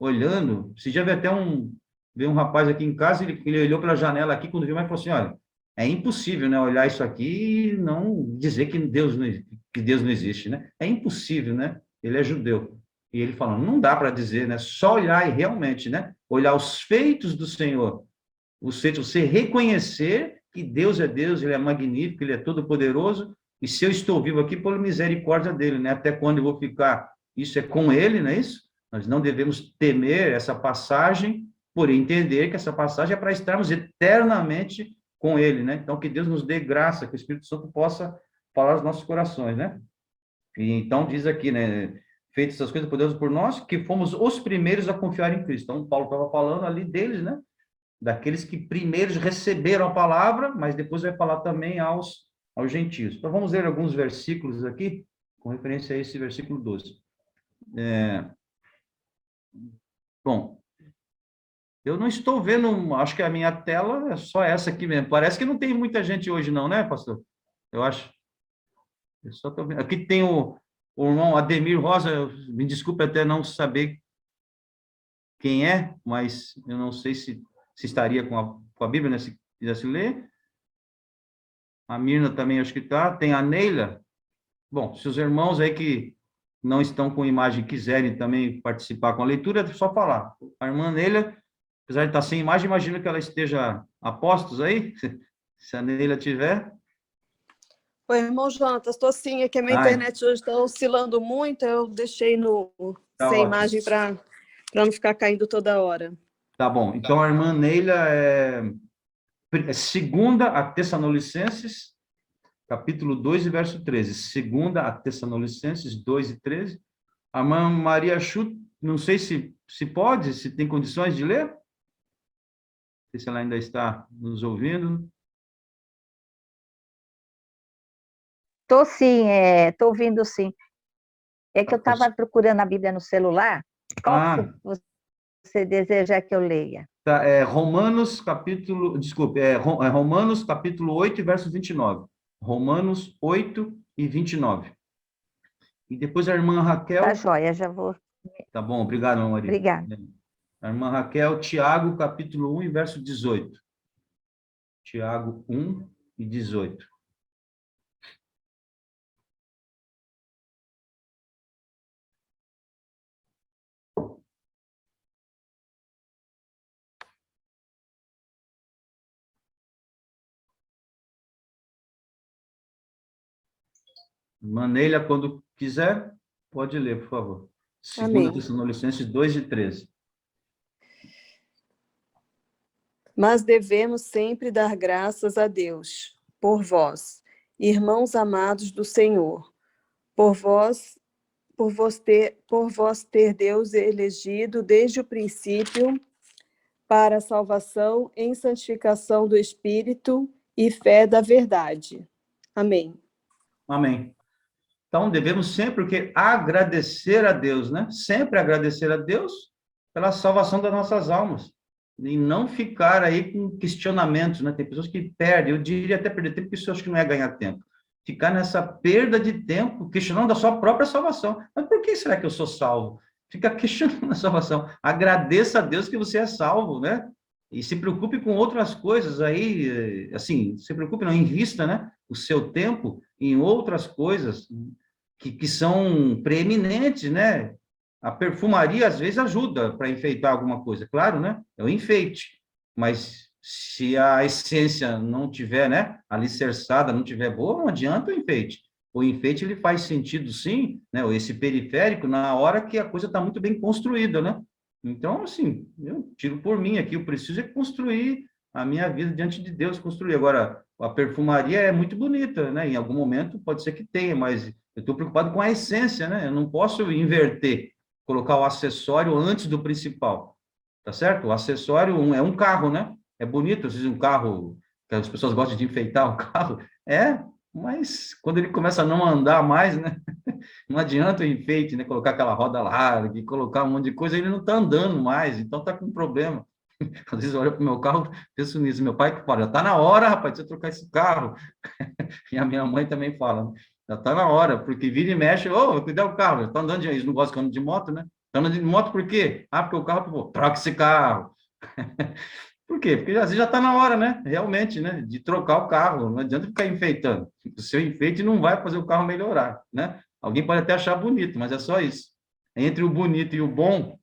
Olhando. Se já veio um rapaz aqui em casa, ele olhou pela janela aqui, quando viu, mas falou assim, olha, é impossível, né, olhar isso aqui e não dizer que Deus não existe, né? É impossível, né? Ele é judeu. E ele falou, não dá para dizer, né? Só olhar e realmente, né? Olhar os feitos do Senhor, os feitos, você reconhecer que Deus é Deus, Ele é magnífico, Ele é todo-poderoso, e se eu estou vivo aqui, por misericórdia dEle, né? Até quando eu vou ficar? Isso é com Ele, não é isso? Nós não devemos temer essa passagem, por entender que essa passagem é para estarmos eternamente com Ele, né? Então, que Deus nos dê graça, que o Espírito Santo possa falar aos nossos corações, né? E então, diz aqui, né? Feitas essas coisas por Deus por nós, que fomos os primeiros a confiar em Cristo. Então, Paulo estava falando ali deles, né? Daqueles que primeiros receberam a palavra, mas depois vai falar também aos gentios. Então, vamos ler alguns versículos aqui, com referência a esse versículo 12. Bom, eu não estou vendo, acho que a minha tela é só essa aqui mesmo. Parece que não tem muita gente hoje não, né, pastor? Eu acho. Eu só estou vendo. Aqui tem o irmão Ademir Rosa, me desculpe até não saber quem é, mas eu não sei se estaria com a Bíblia, né, se quisesse ler. A Mirna também acho que está. Tem a Neila. Bom, se os irmãos aí que não estão com imagem quiserem também participar com a leitura, é só falar. A irmã Neila, apesar de estar sem imagem, imagino que ela esteja a postos aí, se a Neila tiver. Oi, irmão Jonatas, estou sim, é que a minha internet hoje está oscilando muito, eu deixei sem ótimo. Imagem para não ficar caindo toda hora. Tá bom, então a irmã Neila é 2 a Tessalonicenses, capítulo 2 e verso 13. 2 a Tessalonicenses 2 e 13. A irmã Maria Chu, não sei se pode, se tem condições de ler? Não sei se ela ainda está nos ouvindo. Estou sim, estou ouvindo sim. É que eu estava procurando a Bíblia no celular. Qual que você deseja que eu leia? Tá, Romanos capítulo 8, verso 29. Romanos 8 e 29. E depois a irmã Raquel... Tá joia, já vou... Tá bom, obrigado, irmã Maria. Obrigada. A irmã Raquel, Tiago, capítulo 1 e verso 18. Tiago 1 e 18. Maneila, quando quiser, pode ler, por favor. 2 Tessalonicenses 2 e 13. Mas devemos sempre dar graças a Deus, por vós, irmãos amados do Senhor, por vós ter Deus elegido desde o princípio para a salvação em santificação do Espírito e fé da verdade. Amém. Amém. Então, devemos sempre agradecer a Deus, né? Sempre agradecer a Deus pela salvação das nossas almas. E não ficar aí com questionamentos, né? Tem pessoas que perdem, eu diria até perder tempo, porque isso eu acho que não é ganhar tempo. Ficar nessa perda de tempo, questionando a sua própria salvação. Mas por que será que eu sou salvo? Fica questionando a salvação. Agradeça a Deus que você é salvo, né? E se preocupe com outras coisas aí, assim, se preocupe, não, invista, né, o seu tempo em outras coisas que são preeminentes, né? A perfumaria, às vezes, ajuda para enfeitar alguma coisa, claro, né? É o enfeite, mas Se a essência não tiver, né, alicerçada, não tiver boa, não adianta o enfeite. O enfeite, ele faz sentido, sim, né, esse periférico, na hora que a coisa está muito bem construída, né? Então, assim, eu tiro por mim aqui, eu preciso é construir a minha vida diante de Deus, construir. Agora, a perfumaria é muito bonita, né? Em algum momento pode ser que tenha, mas eu estou preocupado com a essência, né? Eu não posso inverter, colocar o acessório antes do principal, tá certo? O acessório é um carro, né? É bonito, às vezes um carro, que as pessoas gostam de enfeitar o carro, mas quando ele começa a não andar mais, né? Não adianta o enfeite, né? Colocar aquela roda larga e colocar um monte de coisa, ele não está andando mais, então está com problema. Às vezes eu olho para o meu carro, penso nisso. Meu pai que fala, já está na hora, rapaz, de você trocar esse carro. E a minha mãe também fala, já está na hora, porque vira e mexe, ô, cuidar o carro, está andando de, eles não gostam de andar de moto, né? Está andando de moto por quê? Ah, porque o carro, pô, troca esse carro. Por quê? Porque às vezes já está na hora, né? Realmente, né? De trocar o carro. Não adianta ficar enfeitando. O seu enfeite não vai fazer o carro melhorar, né? Alguém pode até achar bonito, mas é só isso. Entre o bonito e o bom,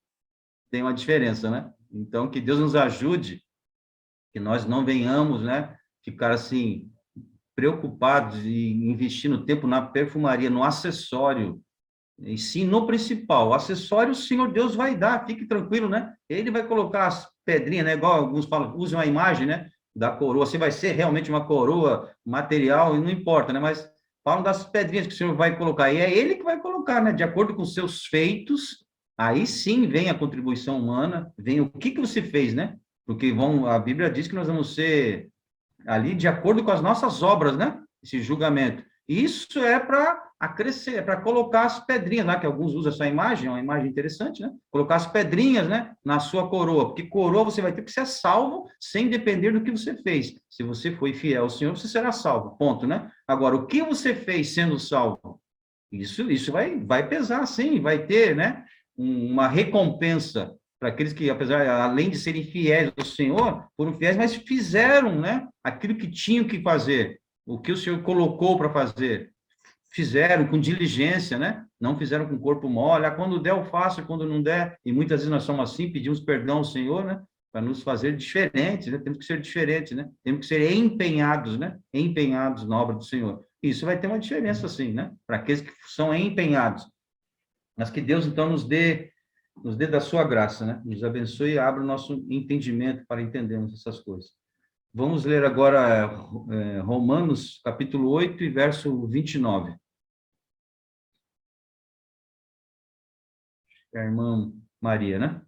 tem uma diferença, né? Então, que Deus nos ajude, que nós não venhamos, né? Ficar assim, preocupados e investindo tempo na perfumaria, no acessório, e sim no principal. O acessório o Senhor Deus vai dar, fique tranquilo, né? Ele vai colocar as pedrinhas, né? Igual alguns falam, usem uma imagem, né? Da coroa, se vai ser realmente uma coroa material, não importa, né? Mas falam das pedrinhas que o Senhor vai colocar, e é Ele que vai colocar, né? De acordo com os seus feitos, aí sim vem a contribuição humana, vem o que você fez, né? Porque a Bíblia diz que nós vamos ser ali de acordo com as nossas obras, né? Esse julgamento. Isso é para acrescer, é para colocar as pedrinhas, né? Que alguns usam essa imagem, é uma imagem interessante, né? Colocar as pedrinhas, né? Na sua coroa, porque coroa você vai ter que ser salvo sem depender do que você fez. Se você foi fiel ao Senhor, você será salvo, ponto, né? Agora, o que você fez sendo salvo? Isso vai pesar, sim, vai ter, né? Uma recompensa para aqueles que, apesar, além de serem fiéis ao Senhor, foram fiéis, mas fizeram, né? Aquilo que tinham que fazer, o que o Senhor colocou para fazer, fizeram com diligência, né? Não fizeram com o corpo mole, quando der eu faço, quando não der, e muitas vezes nós somos assim, pedimos perdão ao Senhor, né? Para nos fazer diferentes, né? Temos que ser diferentes, né? Temos que ser empenhados, né? Empenhados na obra do Senhor. Isso vai ter uma diferença, sim, né? Para aqueles que são empenhados. Mas que Deus, então, nos dê da sua graça, né? Nos abençoe e abra o nosso entendimento para entendermos essas coisas. Vamos ler agora Romanos, capítulo 8 e verso 29. A irmã Maria, né?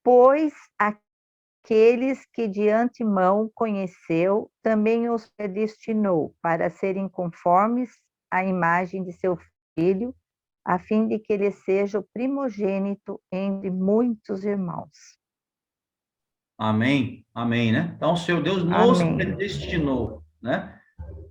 Pois aqueles que de antemão conheceu, também os predestinou para serem conformes à imagem de seu Filho, a fim de que ele seja o primogênito entre muitos irmãos. Amém, amém, né? Então, o Senhor Deus nos predestinou, né?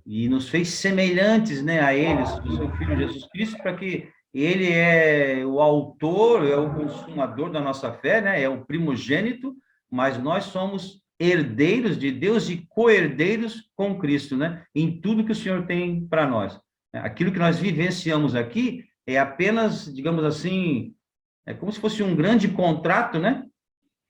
E nos fez semelhantes, né, a eles, o seu Filho Jesus Cristo, para que ele é o autor, é o consumador da nossa fé, né? É o primogênito, mas nós somos herdeiros de Deus e co-herdeiros com Cristo, né? Em tudo que o Senhor tem para nós. Aquilo que nós vivenciamos aqui é apenas, digamos assim, é como se fosse um grande contrato, né?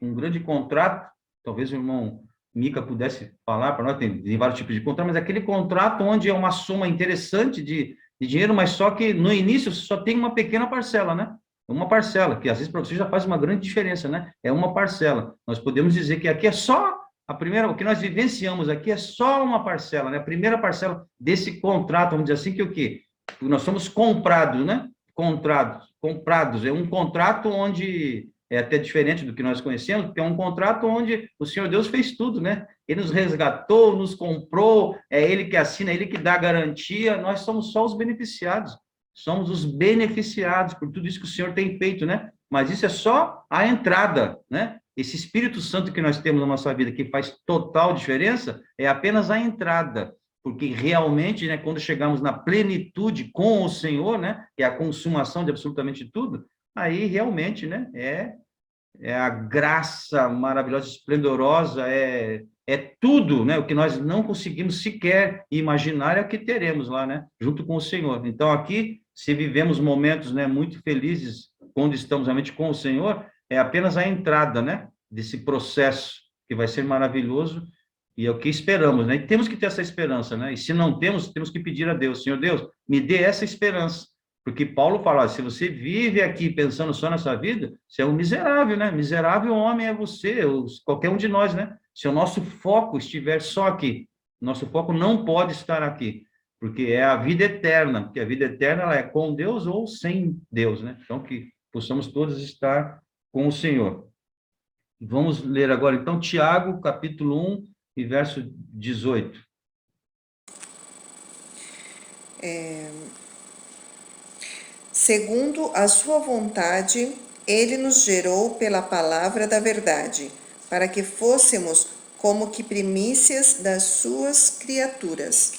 Um grande contrato, talvez o irmão Mica pudesse falar para nós, tem vários tipos de contrato, mas aquele contrato onde é uma soma interessante de dinheiro, mas só que no início você só tem uma pequena parcela, né? Uma parcela, que às vezes para você já faz uma grande diferença, né? É uma parcela. Nós podemos dizer que aqui é só a primeira, o que nós vivenciamos aqui é só uma parcela, né? A primeira parcela desse contrato, vamos dizer assim, que o quê? Nós somos comprados, né? Comprados. É um contrato onde é até diferente do que nós conhecemos, porque é um contrato onde o Senhor Deus fez tudo, né? Ele nos resgatou, nos comprou, é Ele que assina, é Ele que dá a garantia, nós somos só os beneficiados, somos os beneficiados por tudo isso que o Senhor tem feito, né? Mas isso é só a entrada, né? Esse Espírito Santo que nós temos na nossa vida, que faz total diferença, é apenas a entrada, porque realmente, né, quando chegamos na plenitude com o Senhor, né, que é a consumação de absolutamente tudo, aí realmente, né, é a graça maravilhosa, esplendorosa, é é tudo, né? O que nós não conseguimos sequer imaginar é o que teremos lá, né? Junto com o Senhor. Então, aqui, se vivemos momentos, né, muito felizes quando estamos realmente com o Senhor, é apenas a entrada, né, desse processo que vai ser maravilhoso e é o que esperamos, né? E temos que ter essa esperança, né? E se não temos, temos que pedir a Deus, Senhor Deus, me dê essa esperança. Porque Paulo fala, se você vive aqui pensando só nessa vida, você é um miserável, né? Miserável homem é você, qualquer um de nós, né? Se o nosso foco estiver só aqui, nosso foco não pode estar aqui, porque é a vida eterna, porque a vida eterna ela é com Deus ou sem Deus, né? Então, que possamos todos estar com o Senhor. Vamos ler agora, então, Tiago, capítulo 1, e verso 18. Segundo a sua vontade, ele nos gerou pela palavra da verdade, para que fôssemos como que primícias das suas criaturas.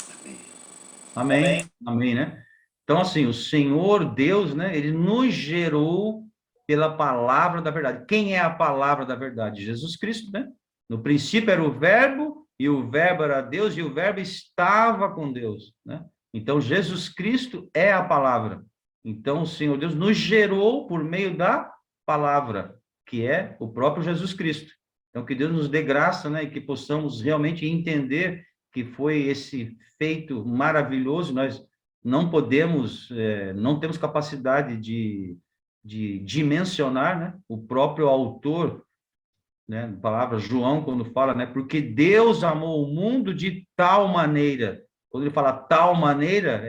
Amém. Amém, né? Então, assim, o Senhor Deus, né, ele nos gerou pela palavra da verdade. Quem é a palavra da verdade? Jesus Cristo, né? No princípio era o verbo, e o verbo era Deus, e o verbo estava com Deus, né? Então, Jesus Cristo é a palavra. Então, o Senhor Deus nos gerou por meio da palavra, que é o próprio Jesus Cristo. Então, que Deus nos dê graça, né, e que possamos realmente entender que foi esse feito maravilhoso. Nós não podemos, não temos capacidade de dimensionar, né, o próprio autor, né, a palavra João, quando fala, né, porque Deus amou o mundo de tal maneira. Quando ele fala tal maneira,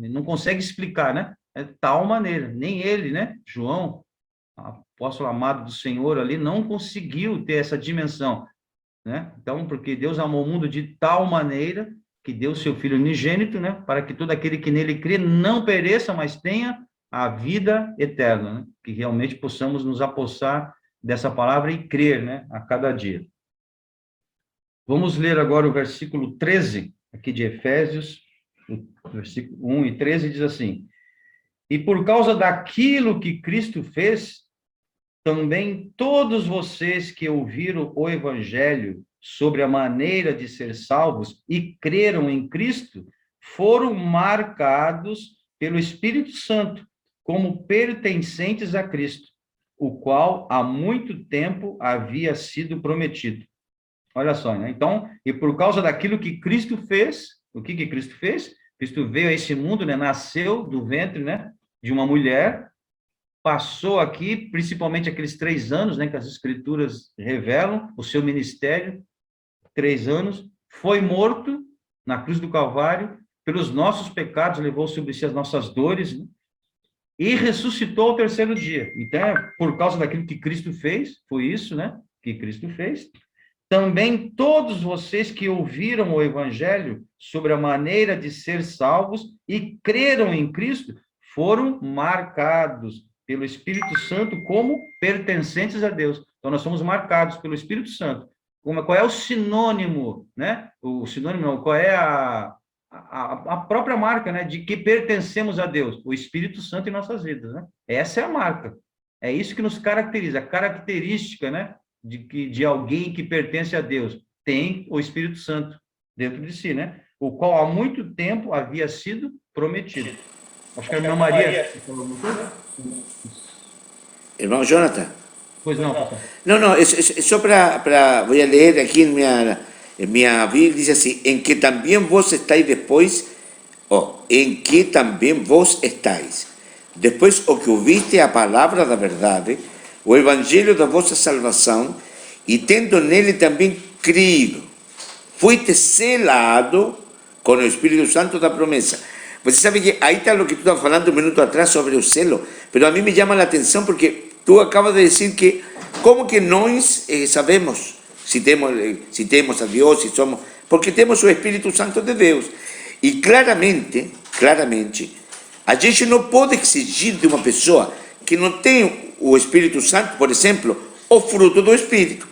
não consegue explicar, né? É tal maneira. Nem ele, né, João, apóstolo amado do Senhor ali, não conseguiu ter essa dimensão, né? Então, porque Deus amou o mundo de tal maneira que deu seu Filho unigênito, né, para que todo aquele que nele crê não pereça, mas tenha a vida eterna, né? Que realmente possamos nos apossar dessa palavra e crer, né, a cada dia. Vamos ler agora o versículo 13, aqui de Efésios, o versículo 1 e 13, diz assim: e por causa daquilo que Cristo fez, também todos vocês que ouviram o evangelho sobre a maneira de ser salvos e creram em Cristo, foram marcados pelo Espírito Santo como pertencentes a Cristo, o qual há muito tempo havia sido prometido. Olha só, né? Então, e por causa daquilo que Cristo fez, o que Cristo fez? Cristo veio a esse mundo, né? Nasceu do ventre, né, de uma mulher, passou aqui, principalmente aqueles 3 anos, né, que as Escrituras revelam, o seu ministério, 3 anos, foi morto na cruz do Calvário, pelos nossos pecados, levou sobre si as nossas dores, né, e ressuscitou ao 3º dia. Então, por causa daquilo que Cristo fez, foi isso, né, que Cristo fez. Também todos vocês que ouviram o evangelho sobre a maneira de ser salvos e creram em Cristo, foram marcados pelo Espírito Santo como pertencentes a Deus. Então, nós somos marcados pelo Espírito Santo. Qual é o sinônimo, né? O sinônimo não, qual é a própria marca, né, de que pertencemos a Deus? O Espírito Santo em nossas vidas, né? Essa é a marca. É isso que nos caracteriza, a característica, né, de alguém que pertence a Deus. Tem o Espírito Santo dentro de si, né? O qual há muito tempo havia sido prometido. Acho que a irmã Maria falou alguma coisa? Irmão Jonathan. Pois não, pastor. No, es só voy a leer aquí en mi Biblia, dice así, en que también vos estáis después, en que también vos estáis, después o que ouviste a palavra da verdade, o evangelho da vossa salvação, e tendo nele também crido, fuiste selado com o Espírito Santo da promessa. Você sabe que ahí está lo que tú estabas hablando un minuto atrás sobre el celo, pero a mí me llama la atención porque tú acabas de decir que, ¿cómo que nós sabemos si temos a Dios, si somos? Porque temos o Espírito Santo de Deus. E claramente, a gente não pode exigir de uma pessoa que não tem o Espírito Santo, por exemplo, o fruto do Espírito.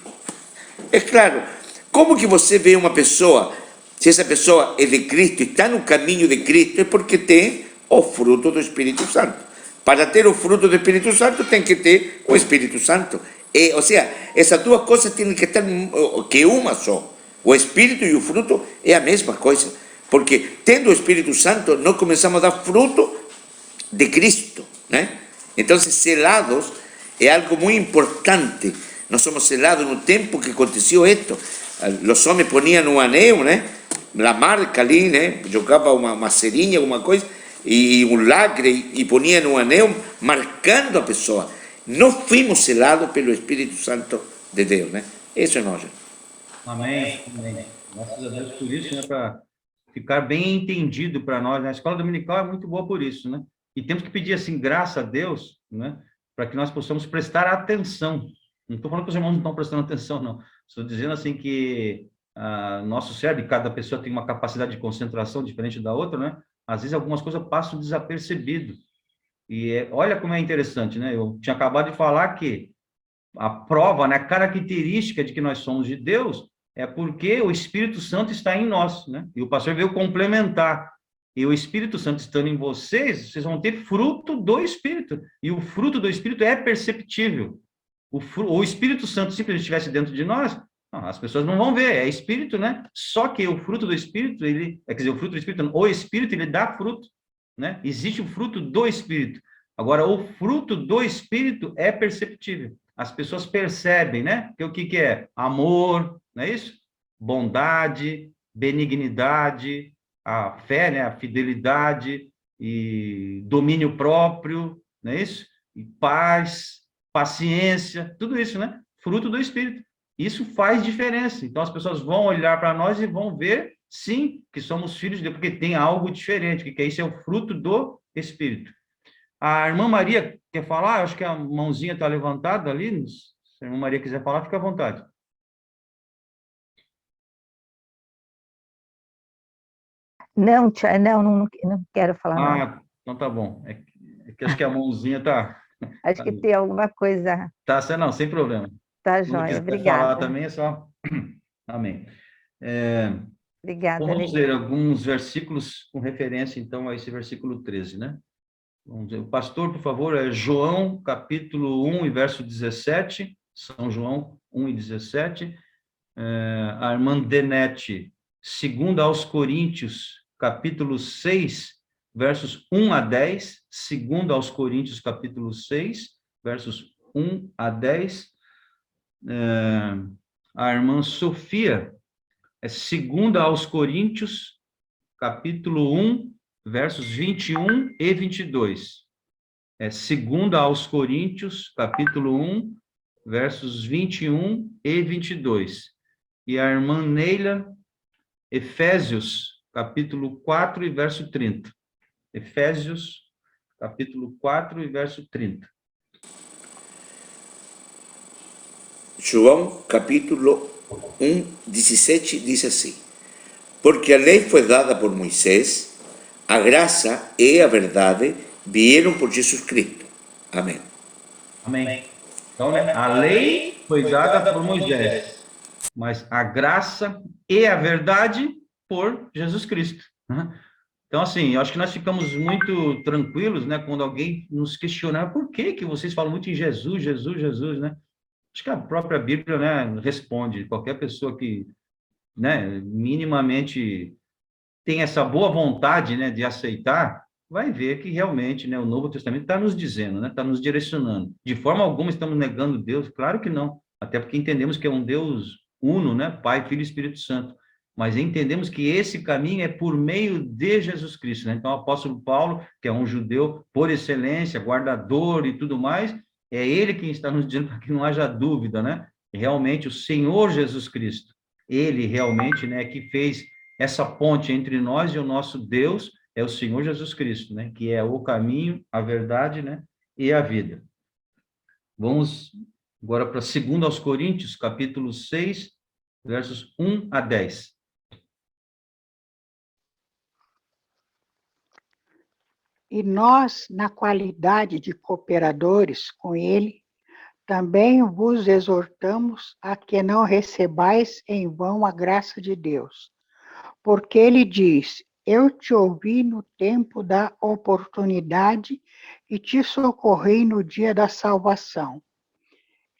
É claro, como que você vê uma pessoa, se essa pessoa é de Cristo, está no caminho de Cristo, é porque tem o fruto do Espírito Santo. Para ter o fruto do Espírito Santo, tem que ter o Espírito Santo. Ou seja, essas duas coisas têm que estar, que uma só. O Espírito e o fruto é a mesma coisa. Porque tendo o Espírito Santo, nós começamos a dar fruto de Cristo, né? Então, selados é algo muito importante. Nós somos selados no tempo que aconteceu isto. Os homens poniam um anel, né? A marca ali, né? Jogava uma serinha, alguma coisa, e um lacre, e poniam um anel marcando a pessoa. Nós fomos selados pelo Espírito Santo de Deus, né? Isso é nós. Amém. Amém. Graças a Deus por isso, né? Para ficar bem entendido para nós, né? A escola dominical é muito boa por isso, né? E temos que pedir, assim, graça a Deus, né? Para que nós possamos prestar atenção. Não estou falando que os irmãos não estão prestando atenção, não. Estou dizendo, assim, que nosso cérebro, cada pessoa tem uma capacidade de concentração diferente da outra, né? Às vezes, algumas coisas passam desapercebido. E olha como é interessante, né? Eu tinha acabado de falar que a prova, né, a característica de que nós somos de Deus é porque o Espírito Santo está em nós, né? E o pastor veio complementar. E o Espírito Santo estando em vocês, vocês vão ter fruto do Espírito. E o fruto do Espírito é perceptível. O Espírito Santo, se ele estivesse dentro de nós, não, as pessoas não vão ver, é Espírito, né? Só que o fruto do Espírito, quer dizer, o fruto do Espírito, o Espírito, ele dá fruto, né? Existe o fruto do Espírito. Agora, o fruto do Espírito é perceptível. As pessoas percebem, né? Que o que é? Amor, não é isso? Bondade, benignidade, a fé, né? A fidelidade e domínio próprio, não é isso? E paz, paciência, tudo isso, né? Fruto do Espírito. Isso faz diferença. Então, as pessoas vão olhar para nós e vão ver, sim, que somos filhos de Deus, porque tem algo diferente, que isso é o fruto do Espírito. A irmã Maria quer falar? Acho que a mãozinha está levantada ali. Se a irmã Maria quiser falar, fica à vontade. Não, tia, não quero falar nada. Então tá bom. É que acho que a mãozinha está... Acho que tem alguma coisa... Não, sem problema. Tá, Se joia. quiser Obrigada. falar também, é só... Amém. Obrigada, Vamos ler alguns versículos com referência, então, a esse versículo 13, né? Vamos ver. O pastor, por favor, é João, capítulo 1 e verso 17. São João 1 e 17. A irmã Denete, 2 aos Coríntios, capítulo 6, versos 1 a 10. 2 aos Coríntios, capítulo 6, versos 1 a 10. A irmã Sofia, é 2 aos Coríntios, capítulo 1, versos 21 e 22. 2 aos Coríntios, capítulo 1, versos 21 e 22. E a irmã Neila, Efésios, capítulo 4 e verso 30. Efésios, capítulo 4 e verso 30. João, capítulo 1, 17, diz assim: Porque a lei foi dada por Moisés, a graça e a verdade vieram por Jesus Cristo. Amém. Amém. Então, né, a lei foi dada por Moisés, mas a graça e a verdade por Jesus Cristo. Então, assim, eu acho que nós ficamos muito tranquilos, né, quando alguém nos questionar por que vocês falam muito em Jesus, Jesus, Jesus, né? Acho que a própria Bíblia, né, responde. Qualquer pessoa que, né, minimamente tem essa boa vontade, né, de aceitar, vai ver que realmente, né, o Novo Testamento está nos dizendo, né, está nos direcionando. De forma alguma estamos negando Deus, claro que não. Até porque entendemos que é um Deus uno, né, Pai, Filho e Espírito Santo. Mas entendemos que esse caminho é por meio de Jesus Cristo, né? Então, o apóstolo Paulo, que é um judeu por excelência, guardador e tudo mais, é ele quem está nos dizendo para que não haja dúvida, né? Realmente, o Senhor Jesus Cristo, ele realmente, né, que fez essa ponte entre nós e o nosso Deus, é o Senhor Jesus Cristo, né? Que é o caminho, a verdade, né? E a vida. Vamos agora para 2 aos Coríntios, capítulo 6, versos 1 a 10. E nós, na qualidade de cooperadores com ele, também vos exortamos a que não recebais em vão a graça de Deus. Porque ele diz: Eu te ouvi no tempo da oportunidade e te socorri no dia da salvação.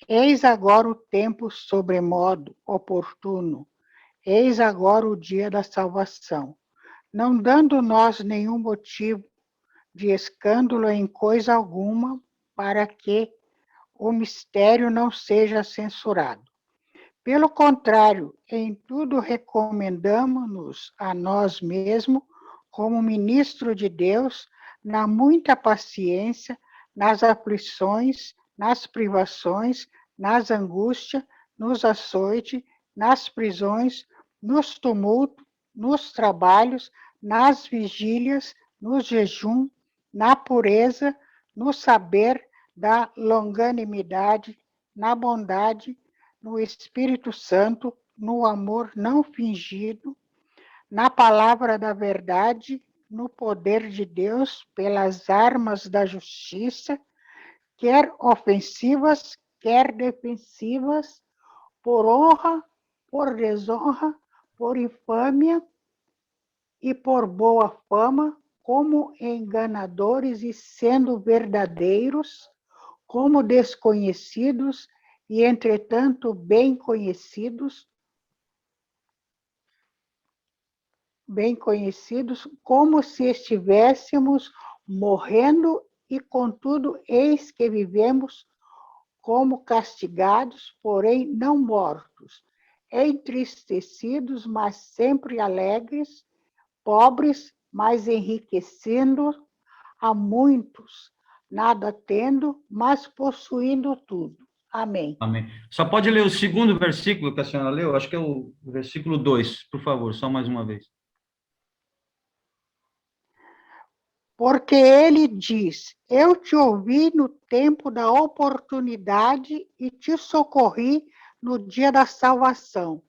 Eis agora o tempo sobremodo oportuno. Eis agora o dia da salvação, não dando nós nenhum motivo de escândalo em coisa alguma, para que o mistério não seja censurado. Pelo contrário, em tudo recomendamos-nos a nós mesmos, como ministro de Deus, na muita paciência, nas aflições, nas privações, nas angústias, nos açoites, nas prisões, nos tumultos, nos trabalhos, nas vigílias, no jejum, na pureza, no saber da longanimidade, na bondade, no Espírito Santo, no amor não fingido, na palavra da verdade, no poder de Deus, pelas armas da justiça, quer ofensivas, quer defensivas, por honra, por desonra, por infâmia e por boa fama, como enganadores e sendo verdadeiros, como desconhecidos e, entretanto, bem conhecidos, como se estivéssemos morrendo e, contudo, eis que vivemos como castigados, porém não mortos, entristecidos, mas sempre alegres, pobres, mas enriquecendo a muitos, nada tendo, mas possuindo tudo. Amém. Amém. Só pode ler o segundo versículo que a senhora leu? Acho que é o versículo 2, por favor, só mais uma vez. Porque ele diz, eu te ouvi no tempo da oportunidade e te socorri no dia da salvação.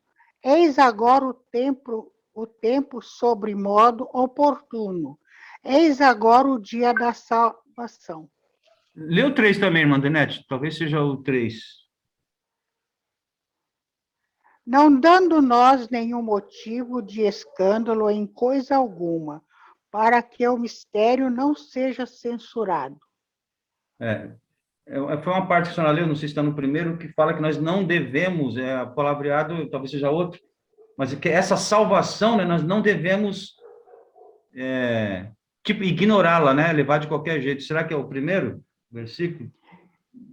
Eis agora o tempo sobre modo oportuno. Eis agora o dia da salvação. Lê o 3 também, irmã Denete, talvez seja o 3. Não dando nós nenhum motivo de escândalo em coisa alguma, para que o mistério não seja censurado. Foi uma parte que a senhora leu, não sei se está no primeiro, que fala que nós não devemos, palavreado talvez seja outro, mas que essa salvação, né, nós não devemos ignorá-la, né, levar de qualquer jeito. Será que é o primeiro versículo?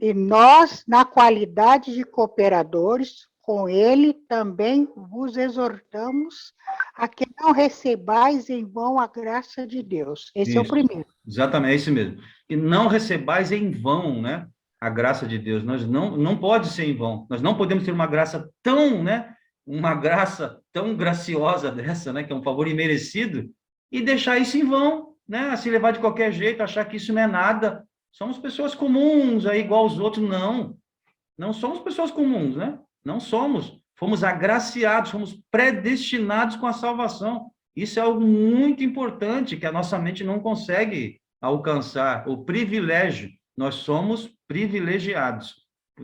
E nós, na qualidade de cooperadores, com ele também vos exortamos a que não recebais em vão a graça de Deus. Esse é o primeiro. Exatamente, é esse mesmo. E não recebais em vão, né, a graça de Deus. Nós não pode ser em vão. Nós não podemos ter uma graça tão, né, uma graça tão graciosa dessa, né, que é um favor imerecido, e deixar isso em vão, né, a se levar de qualquer jeito, achar que isso não é nada. Somos pessoas comuns, aí, igual os outros. Não somos pessoas comuns, né? Não somos. Fomos agraciados, fomos predestinados com a salvação. Isso é algo muito importante que a nossa mente não consegue alcançar, o privilégio. Nós somos privilegiados,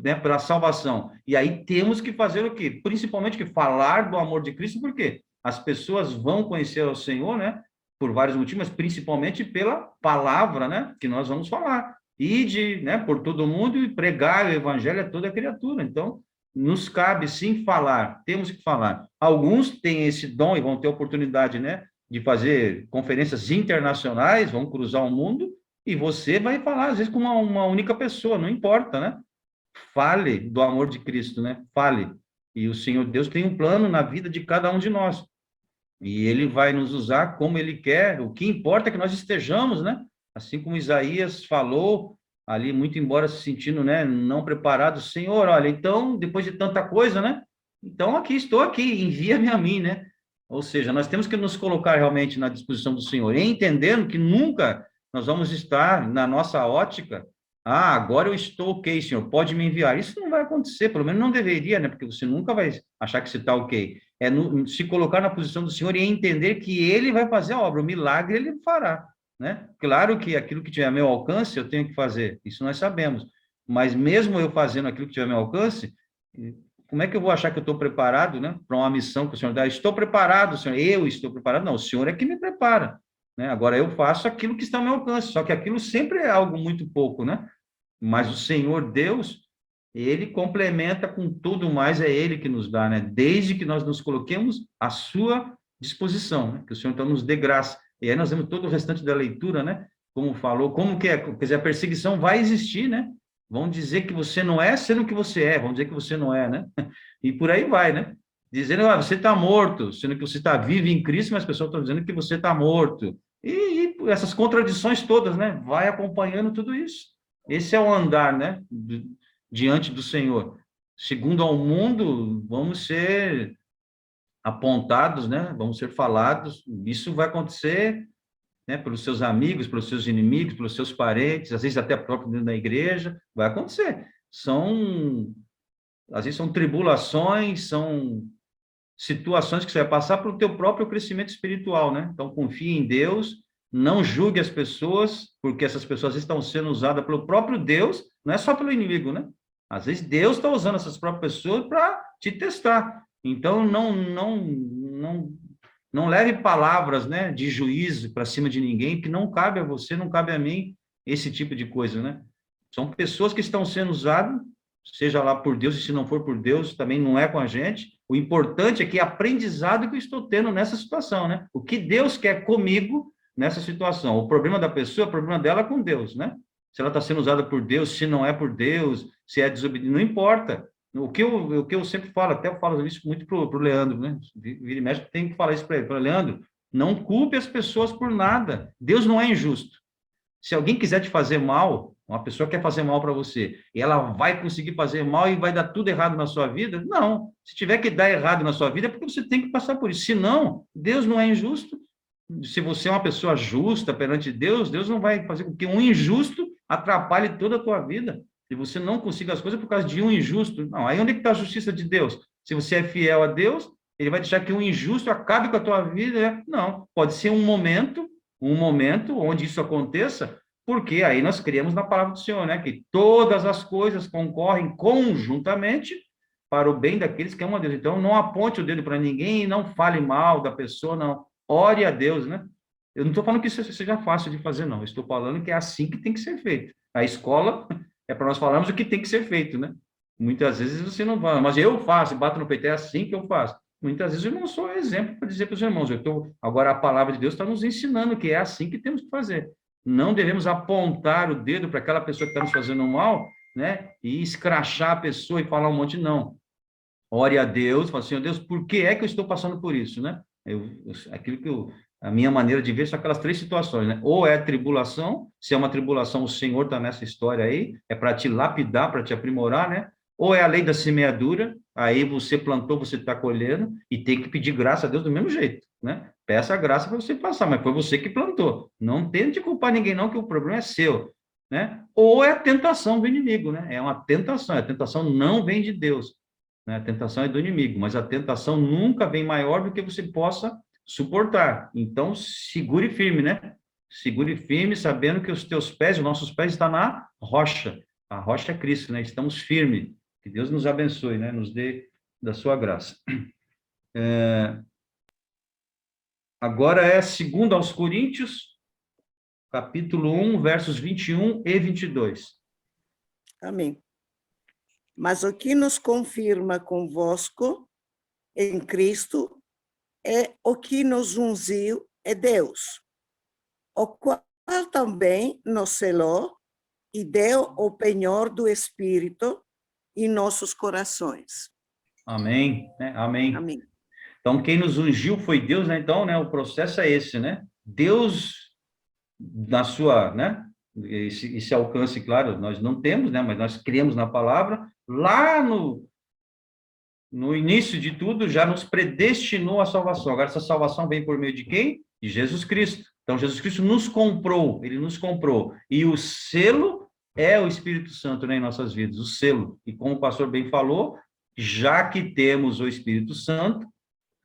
né, pela salvação. E aí temos que fazer o quê? Principalmente que falar do amor de Cristo, porque as pessoas vão conhecer o Senhor, né, por vários motivos, mas principalmente pela palavra, né, que nós vamos falar. Ide, né, por todo mundo e pregar o evangelho a toda criatura. Então, nos cabe sim falar, temos que falar. Alguns têm esse dom e vão ter oportunidade, né, de fazer conferências internacionais, vão cruzar o mundo, e você vai falar, às vezes, com uma única pessoa, não importa, né? Fale do amor de Cristo, né? Fale. E o Senhor Deus tem um plano na vida de cada um de nós. E Ele vai nos usar como Ele quer. O que importa é que nós estejamos, né? Assim como Isaías falou, ali, muito embora se sentindo, né, não preparado, Senhor, olha, então, depois de tanta coisa, né, então estou aqui, envia-me a mim, né, ou seja, nós temos que nos colocar realmente na disposição do Senhor, e entendendo que nunca nós vamos estar na nossa ótica, agora eu estou ok, Senhor, pode me enviar. Isso não vai acontecer, pelo menos não deveria, né, porque você nunca vai achar que você está ok, se colocar na posição do Senhor e entender que Ele vai fazer a obra, o milagre Ele fará. Né? Claro que aquilo que tiver a meu alcance, eu tenho que fazer, isso nós sabemos, mas mesmo eu fazendo aquilo que tiver a meu alcance, como é que eu vou achar que eu estou preparado, né, para uma missão que o Senhor dá? Estou preparado, Senhor, eu estou preparado? Não, o Senhor é que me prepara, né? Agora eu faço aquilo que está ao meu alcance, só que aquilo sempre é algo muito pouco, né? Mas o Senhor Deus, ele complementa com tudo mais, é ele que nos dá, né? Desde que nós nos coloquemos à sua disposição, né? Que o Senhor então nos dê graça. E aí nós vemos todo o restante da leitura, né? Como falou, como que é, quer dizer, a perseguição vai existir, né? Vão dizer que você não é, sendo que você é, vão dizer que você não é, né? E por aí vai, né? Dizendo, ah, você está morto, sendo que você está vivo em Cristo, mas as pessoas estão dizendo que você está morto. E essas contradições todas, né? Vai acompanhando tudo isso. Esse é o andar, né? Diante do Senhor. Segundo ao mundo, vamos ser apontados, né? Vamos ser falados. Isso vai acontecer, né? Pelos seus amigos, pelos seus inimigos, pelos seus parentes, às vezes até próprio dentro da igreja. Vai acontecer. Às vezes são tribulações, são situações que você vai passar para o teu próprio crescimento espiritual, né? Então, confie em Deus, não julgue as pessoas, porque essas pessoas estão sendo usadas pelo próprio Deus, não é só pelo inimigo, né? Às vezes Deus está usando essas próprias pessoas para te testar. Então, não leve palavras, né, de juízo para cima de ninguém, que não cabe a você, não cabe a mim, esse tipo de coisa, né? São pessoas que estão sendo usadas, seja lá por Deus, e se não for por Deus, também não é com a gente. O importante é que aprendizado que eu estou tendo nessa situação, né? O que Deus quer comigo nessa situação. O problema da pessoa, o problema dela é com Deus, né? Se ela está sendo usada por Deus, se não é por Deus, se é desobediente, não importa. O que eu sempre falo, até eu falo isso muito pro Leandro, né? Vira e mexe, tem que falar isso para ele. Para Leandro, não culpe as pessoas por nada. Deus não é injusto. Se alguém quiser te fazer mal, uma pessoa quer fazer mal para você, e ela vai conseguir fazer mal e vai dar tudo errado na sua vida? Não. Se tiver que dar errado na sua vida, é porque você tem que passar por isso. Se não, Deus não é injusto. Se você é uma pessoa justa perante Deus, Deus não vai fazer com que um injusto atrapalhe toda a tua vida. Se você não consiga as coisas por causa de um injusto, não. Aí onde é que está a justiça de Deus? Se você é fiel a Deus, ele vai deixar que um injusto acabe com a tua vida? Não. Pode ser um momento onde isso aconteça, porque aí nós criamos na palavra do Senhor, né? Que todas as coisas concorrem conjuntamente para o bem daqueles que amam a Deus. Então, não aponte o dedo para ninguém e não fale mal da pessoa, não. Ore a Deus, né? Eu não estou falando que isso seja fácil de fazer, não. Eu estou falando que é assim que tem que ser feito. A escola é para nós falarmos o que tem que ser feito, né? Muitas vezes você não fala, mas eu faço, bato no peito, é assim que eu faço. Muitas vezes eu não sou exemplo para dizer para os irmãos. Agora, a palavra de Deus está nos ensinando que é assim que temos que fazer. Não devemos apontar o dedo para aquela pessoa que está nos fazendo mal, né? E escrachar a pessoa e falar um monte, não. Ore a Deus, fala assim, Deus, por que é que eu estou passando por isso, né? A minha maneira de ver são aquelas três situações, né? Ou é tribulação, se é uma tribulação, o Senhor está nessa história aí, é para te lapidar, para te aprimorar, né? Ou é a lei da semeadura, aí você plantou, você está colhendo, e tem que pedir graça a Deus do mesmo jeito, né? Peça a graça para você passar, mas foi você que plantou. Não tente culpar ninguém, não, que o problema é seu, né? Ou é a tentação do inimigo, né? É uma tentação, a tentação não vem de Deus, né? A tentação é do inimigo, mas a tentação nunca vem maior do que você possa suportar. Então, segure firme, né? Segure firme, sabendo que os teus pés, os nossos pés estão na rocha. A rocha é Cristo, né? Estamos firmes. Que Deus nos abençoe, né? Nos dê da sua graça. Agora é 2 aos Coríntios, capítulo 1, versos 21 e 22. Amém. Mas o que nos confirma convosco em Cristo é o que nos ungiu é Deus, o qual também nos selou e deu o penhor do Espírito em nossos corações. Amém, né? Amém. Amém. Então, quem nos ungiu foi Deus, né? Então, né, o processo é esse, né? Deus, na sua, né? Esse alcance, claro, nós não temos, né? Mas nós criamos na palavra, lá no início de tudo, já nos predestinou à salvação. Agora, essa salvação vem por meio de quem? De Jesus Cristo. Então, Jesus Cristo nos comprou, ele nos comprou. E o selo é o Espírito Santo, né, em nossas vidas, o selo. E como o pastor bem falou, já que temos o Espírito Santo,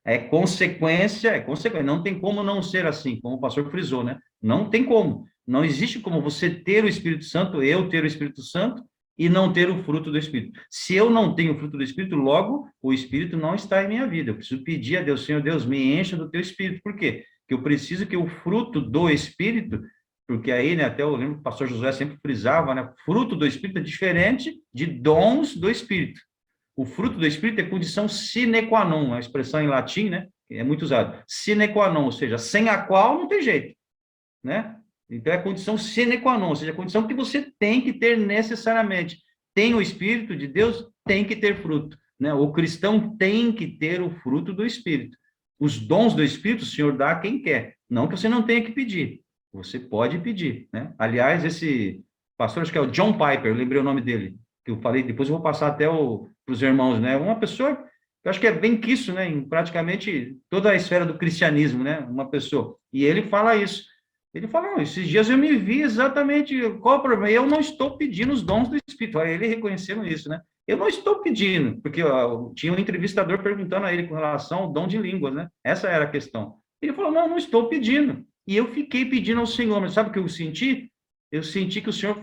é consequência, não tem como não ser assim, como o pastor frisou, né? Não tem como. Não existe como você ter o Espírito Santo, eu ter o Espírito Santo, e não ter o fruto do Espírito. Se eu não tenho o fruto do Espírito, logo o Espírito não está em minha vida. Eu preciso pedir a Deus, Senhor Deus, me encha do teu Espírito. Por quê? Porque eu preciso que o fruto do Espírito, Porque aí, né, até eu lembro que o pastor Josué sempre frisava, né, fruto do Espírito é diferente de dons do Espírito. O fruto do Espírito é condição sine qua non, a expressão em latim, né, é muito usada. Sine qua non, ou seja, sem a qual não tem jeito, né? Então é condição sine qua non, ou seja, a condição que você tem que ter necessariamente. Tem o Espírito de Deus, tem que ter fruto, né? O cristão tem que ter o fruto do Espírito. Os dons do Espírito o Senhor dá a quem quer, não que você não tenha que pedir. Você pode pedir, né? Aliás, esse pastor, acho que é o John Piper, eu lembrei o nome dele, que eu falei, depois eu vou passar até para os irmãos, né? Uma pessoa, eu acho que é bem quisto, né? Em praticamente toda a esfera do cristianismo, né? Uma pessoa. E ele fala isso. Ele fala, não, esses dias eu me vi exatamente qual o problema. Eu não estou pedindo os dons do Espírito. Olha, ele reconhecendo isso, né? Eu não estou pedindo, porque ó, tinha um entrevistador perguntando a ele com relação ao dom de línguas, né? Essa era a questão. Ele falou, não estou pedindo. E eu fiquei pedindo ao Senhor, mas sabe o que eu senti? Eu senti que o Senhor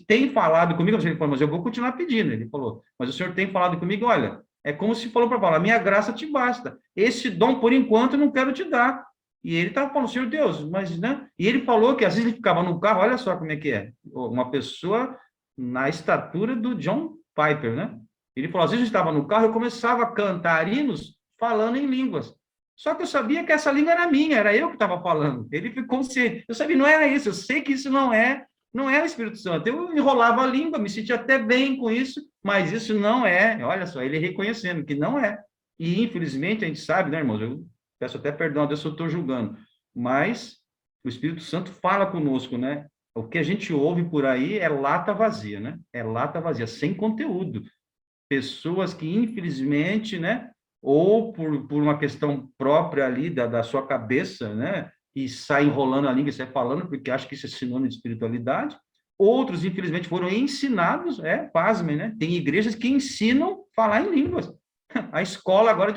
tem falado comigo. Ele falou, mas eu vou continuar pedindo. Ele falou, mas o Senhor tem falado comigo, olha, é como se falou para Paulo, a minha graça te basta. Esse dom, por enquanto, eu não quero te dar. E ele estava falando, Senhor Deus, mas, né? E ele falou que às vezes ele ficava no carro, olha só como é que é. Uma pessoa na estatura do John Piper, né? Ele falou, às vezes eu estava no carro, eu começava a cantar hinos falando em línguas. Só que eu sabia que essa língua era minha, era eu que estava falando. Ele ficou consciente. Eu sabia, não era isso, eu sei que isso não é o Espírito Santo. Eu enrolava a língua, me sentia até bem com isso, mas isso não é. Olha só, ele reconhecendo que não é. E, infelizmente, a gente sabe, né, irmãos? Eu peço até perdão a Deus se eu estou julgando, mas o Espírito Santo fala conosco, né? O que a gente ouve por aí é lata vazia, né? É lata vazia, sem conteúdo. Pessoas que, infelizmente, né? Ou por uma questão própria ali da sua cabeça, né? E sai enrolando a língua e sai falando, porque acha que isso é sinônimo de espiritualidade. Outros, infelizmente, foram ensinados, pasmem, né? Tem igrejas que ensinam a falar em línguas. A escola agora,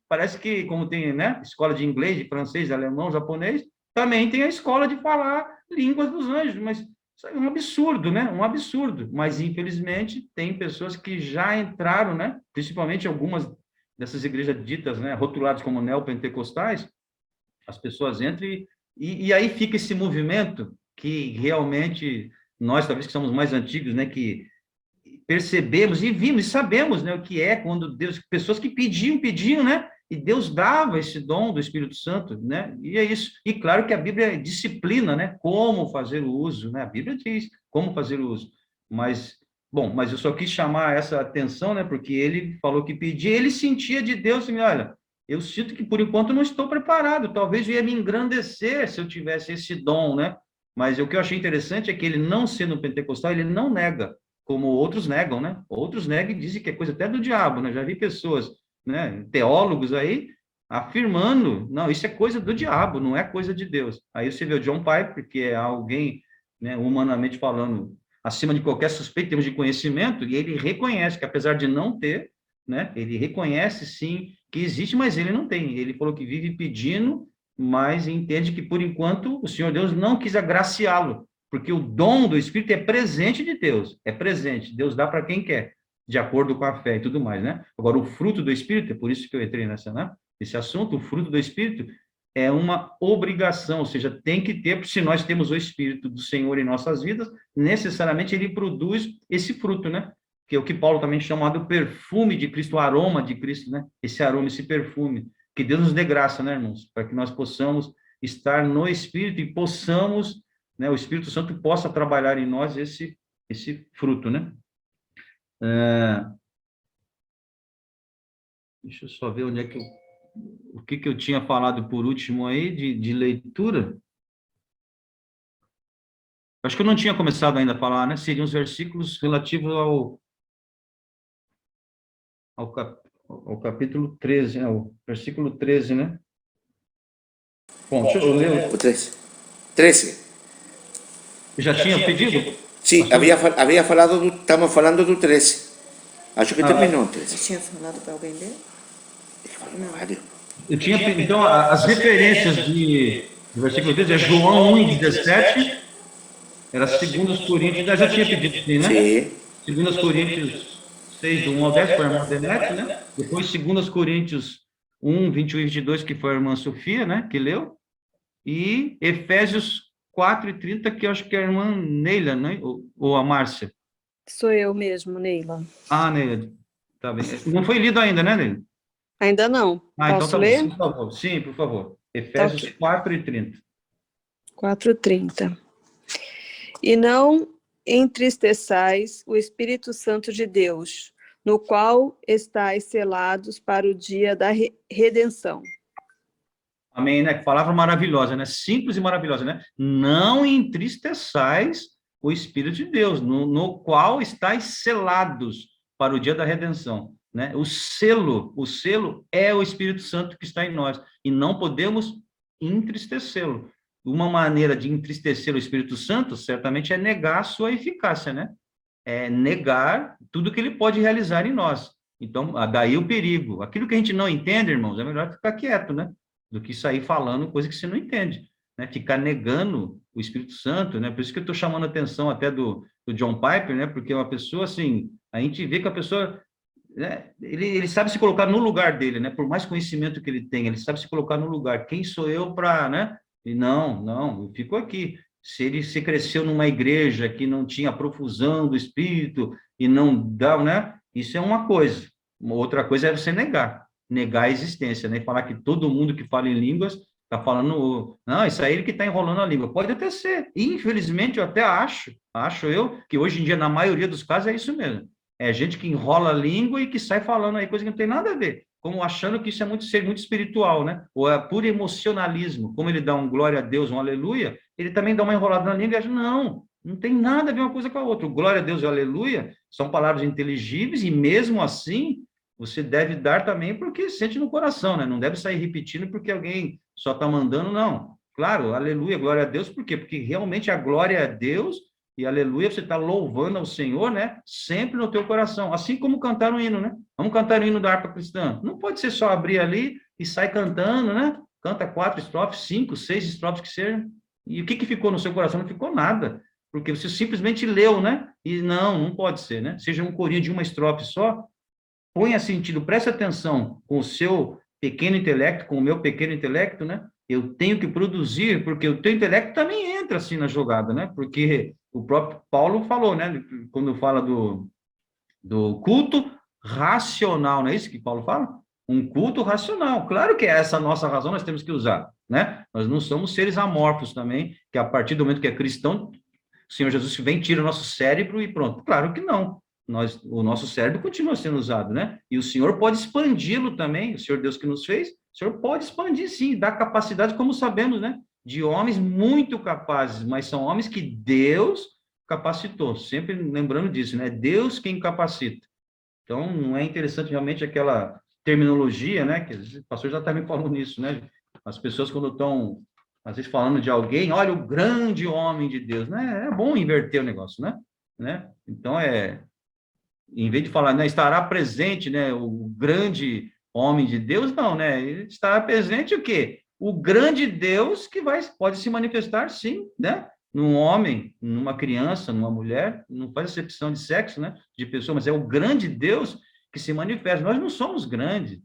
parece que, como tem, né? Escola de inglês, de francês, de alemão, japonês, também tem a escola de falar línguas dos anjos, mas isso é um absurdo, né? Um absurdo. Mas, infelizmente, tem pessoas que já entraram, né? Principalmente algumas dessas igrejas ditas, né, rotuladas como neopentecostais, as pessoas entram e aí fica esse movimento que realmente nós, talvez que somos mais antigos, né, que percebemos e vimos e sabemos, né, o que é quando Deus, pessoas que pediam, né, e Deus dava esse dom do Espírito Santo, né, e é isso. E claro que a Bíblia disciplina, né, como fazer o uso, né, a Bíblia diz como fazer o uso, mas eu só quis chamar essa atenção, né, porque ele falou que pedia, ele sentia de Deus, assim, olha, eu sinto que por enquanto não estou preparado, talvez eu ia me engrandecer se eu tivesse esse dom, né, mas o que eu achei interessante é que ele, não sendo pentecostal, ele não nega, como outros negam, né, outros negam e dizem que é coisa até do diabo, né, já vi pessoas, né, teólogos aí, afirmando, não, isso é coisa do diabo, não é coisa de Deus. Aí você vê o John Piper, que é alguém, né, humanamente falando, acima de qualquer suspeita, em termos de conhecimento, e ele reconhece que, apesar de não ter, né, ele reconhece, sim, que existe, mas ele não tem. Ele falou que vive pedindo, mas entende que, por enquanto, o Senhor Deus não quis agraciá-lo, porque o dom do Espírito é presente de Deus, é presente, Deus dá para quem quer, de acordo com a fé e tudo mais, né? Agora, o fruto do Espírito, é por isso que eu entrei nesse assunto, o fruto do Espírito é uma obrigação, ou seja, tem que ter, se nós temos o Espírito do Senhor em nossas vidas, necessariamente ele produz esse fruto, né? Que é o que Paulo também chama do perfume de Cristo, o aroma de Cristo, né? Esse aroma, esse perfume. Que Deus nos dê graça, né, irmãos? Para que nós possamos estar no Espírito e possamos, né, o Espírito Santo possa trabalhar em nós esse fruto, né? Deixa eu só ver onde é que o que eu tinha falado por último aí, de leitura. Acho que eu não tinha começado ainda a falar, né? Seriam os versículos relativos ao capítulo 13, o versículo 13, né? Bom, deixa eu ler. O 13. Já tinha pedido? Sim, havia falado, estamos falando do 13. Acho que terminou o 13. Você tinha falado para alguém ler? Eu tinha, então, as referências do versículo 13 é João 1:17, era 2 Coríntios, já tinha pedido, sim, né? Sim. 2 Coríntios 6, do 1 ao 10, foi a irmã Denete, né? Depois 2 Coríntios 1, 21 e 22, que foi a irmã Sofia, né? Que leu. E Efésios 4:30, que eu acho que é a irmã Neila, né? Ou a Márcia. Sou eu mesmo, Neila. Ah, Neila, tá bem. Não foi lido ainda, né, Neila? Ainda não. Ah, então Posso tá bom, ler? por favor. Sim, por favor. Tá Efésios ok. 4:30. 4:30. E não entristeçais o Espírito Santo de Deus, no qual estáis selados para o dia da redenção. Amém, né? Que palavra maravilhosa, né? Simples e maravilhosa, né? Não entristeçais o Espírito de Deus, no qual estáis selados para o dia da redenção, né? O selo é o Espírito Santo que está em nós, e não podemos entristecê-lo. Uma maneira de entristecer o Espírito Santo, certamente, é negar a sua eficácia, né? É negar tudo que ele pode realizar em nós. Então, daí o perigo. Aquilo que a gente não entende, irmãos, é melhor ficar quieto, né? Do que sair falando coisa que você não entende, né? Ficar negando o Espírito Santo, né? Por isso que eu estou chamando a atenção até do John Piper, né? Porque uma pessoa, assim, a gente vê que a pessoa, né? Ele sabe se colocar no lugar dele, né? Por mais conhecimento que ele tem, ele sabe se colocar no lugar. Quem sou eu para, né? E não, eu fico aqui. Se cresceu numa igreja que não tinha profusão do Espírito e não dá, né? Isso é uma coisa. Uma outra coisa é você negar a existência, né? E falar que todo mundo que fala em línguas está falando, não, isso aí é ele que está enrolando a língua. Pode até ser. Infelizmente, eu até acho eu, que hoje em dia, na maioria dos casos, é isso mesmo. É gente que enrola a língua e que sai falando aí coisa que não tem nada a ver, como achando que isso é ser muito espiritual, né? Ou é puro emocionalismo. Como ele dá um glória a Deus, um aleluia, ele também dá uma enrolada na língua e acha, não tem nada a ver uma coisa com a outra. O glória a Deus e o aleluia são palavras inteligíveis e, mesmo assim, você deve dar também porque sente no coração, né? Não deve sair repetindo porque alguém só está mandando, não. Claro, aleluia, glória a Deus, por quê? Porque realmente a glória é a Deus e aleluia, você está louvando ao Senhor, né? Sempre no teu coração. Assim como cantar um hino, né? Vamos cantar o hino da harpa cristã. Não pode ser só abrir ali e sair cantando, né? Canta 4 estrofes, 5, 6 estrofes que sejam. E o que ficou no seu coração? Não ficou nada. Porque você simplesmente leu, né? E não pode ser, né? Seja um corinho de uma estrofe só, ponha sentido, preste atenção com o seu pequeno intelecto, com o meu pequeno intelecto, né? Eu tenho que produzir, porque o teu intelecto também entra assim na jogada, né? Porque o próprio Paulo falou, né? Quando fala do culto racional, não é isso que Paulo fala? Um culto racional. Claro que é essa a nossa razão, nós temos que usar, né? Nós não somos seres amorfos também, que a partir do momento que é cristão, o Senhor Jesus vem, tira o nosso cérebro e pronto. Claro que não. O nosso cérebro continua sendo usado, né? E o Senhor pode expandi-lo também, o Senhor Deus que nos fez, o Senhor pode expandir, sim, dar capacidade, como sabemos, né? De homens muito capazes, mas são homens que Deus capacitou, sempre lembrando disso, né? Deus quem capacita. Então, não é interessante realmente aquela terminologia, né? Que o pastor já também falou nisso, né? As pessoas, quando estão, às vezes, falando de alguém, olha, o grande homem de Deus, né? É bom inverter o negócio, né? Então, em vez de falar, né, estará presente, né, o grande homem de Deus, não, né? Estará presente o quê? O grande Deus que pode se manifestar, sim, né? Num homem, numa criança, numa mulher, não faz acepção de sexo, né? De pessoa, mas é o grande Deus que se manifesta. Nós não somos grande,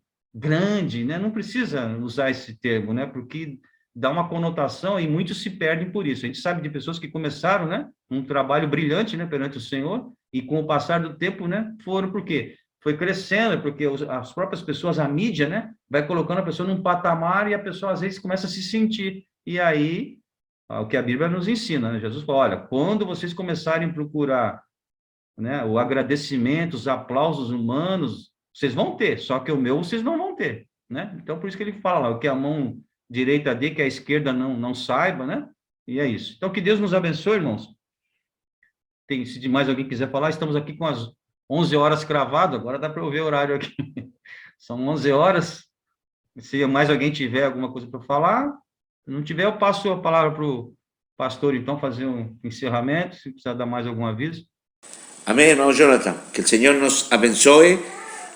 né? Não precisa usar esse termo, né? Porque dá uma conotação e muitos se perdem por isso. A gente sabe de pessoas que começaram, né? Um trabalho brilhante, né? Perante o Senhor, e com o passar do tempo, né? Foram por quê? Foi crescendo, porque as próprias pessoas, a mídia, né? Vai colocando a pessoa num patamar e a pessoa, às vezes, começa a se sentir. E aí, o que a Bíblia nos ensina, né? Jesus fala, olha, quando vocês começarem a procurar, né, o agradecimento, os aplausos humanos, vocês vão ter, só que o meu vocês não vão ter, né? Então, por isso que ele fala, o que a mão direita dê, que a esquerda não saiba, né? E é isso. Então, que Deus nos abençoe, irmãos. Se mais alguém quiser falar, estamos aqui com as 11 horas cravado, agora dá para eu ver o horário aqui. São 11 horas. Se mais alguém tiver alguma coisa para falar, se não tiver, eu passo a palavra para o pastor, então, fazer um encerramento, se precisar dar mais algum aviso. Amém, irmão Jonathan. Que o Senhor nos abençoe.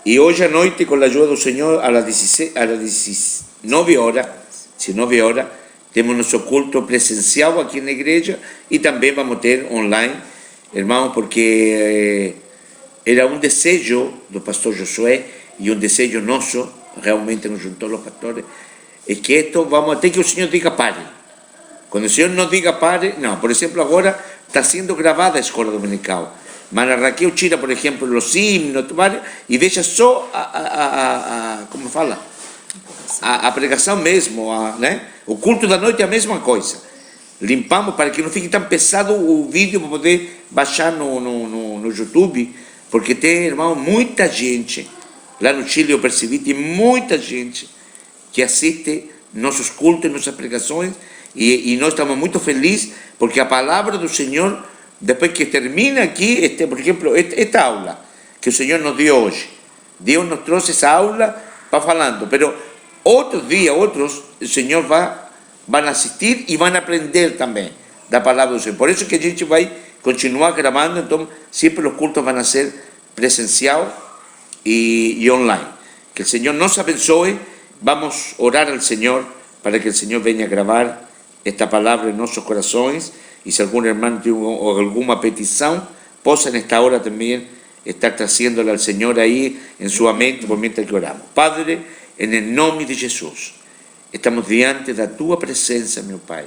E hoje à noite, com a ajuda do Senhor, às 19 horas, temos nosso culto presencial aqui na igreja e também vamos ter online, irmão, porque era um desejo do pastor Josué e um desejo nosso, realmente nos juntou os pastores, é que esto vamos até que o Senhor diga pare. Quando o Senhor nos diga pare, não. Por exemplo, agora está sendo gravada a escola dominical. Mana Raquel tira, por exemplo, os himnos e deixa só como fala? A pregação mesmo, né? O culto da noite é a mesma coisa. Limpamos para que não fique tão pesado o vídeo para poder baixar no YouTube, porque tem, irmão, muita gente. Lá no Chile eu percebi, tem muita gente que assiste nossos cultos, nossas pregações, e nós estamos muito felizes, porque a palavra do Senhor, depois que termina aqui, por exemplo, esta aula que o Senhor nos deu hoje, Deus nos trouxe essa aula para falando, mas outros dias, o Senhor vai assistir e vai aprender também da palavra do Senhor. Por isso que a gente vai continuar gravando, então sempre os cultos vão ser presencial e online. Que o Senhor nos abençoe. Vamos orar al Señor para que el Señor venga a grabar esta palabra en nuestros corazones, y si algún hermano tiene alguna petición, possa en esta hora también estar trayéndola al Señor ahí en su mente por mientras que oramos. Padre, en el nombre de Jesús, estamos diante de tu presencia, mi Pai,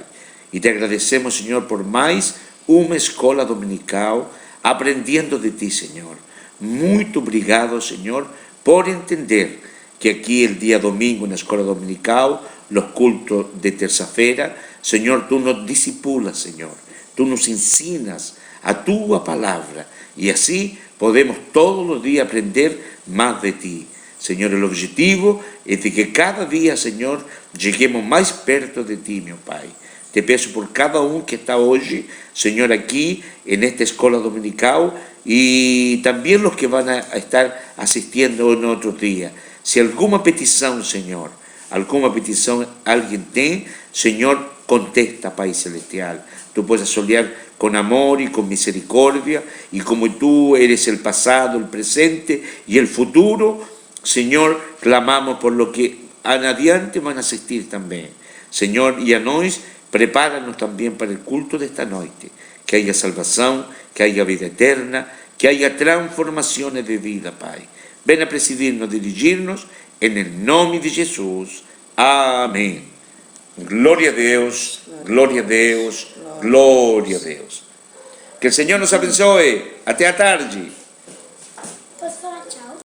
y te agradecemos, Señor, por más una escola dominical aprendiendo de ti, Señor. Muy obrigado, Señor, por entender que aquí el día domingo en la escuela dominical, los cultos de terça-feira, Señor, tú nos disipulas, Señor, tú nos ensinas a tu palabra, y así podemos todos los días aprender más de ti. Señor, el objetivo es de que cada día, Señor, lleguemos más perto de ti, mi Pai. Te peço por cada uno que está hoy, Señor, aquí en esta escuela dominical, y también los que van a estar asistiendo en otros días. Si alguna petición, Señor, alguna petición alguien tiene, Señor, contesta, Pai Celestial. Tú puedes solear con amor y con misericordia, y como tú eres el pasado, el presente y el futuro, Señor, clamamos por lo que adiante van a asistir también. Señor, y a nosotros, prepáranos también para el culto de esta noche, que haya salvación, que haya vida eterna, que haya transformaciones de vida, Pai. Ven a presidirnos, dirigirnos, en el nombre de Jesús. Amén. Gloria a Dios, gloria a Dios, gloria a Dios. Que el Señor nos abençoe. Até a tarde.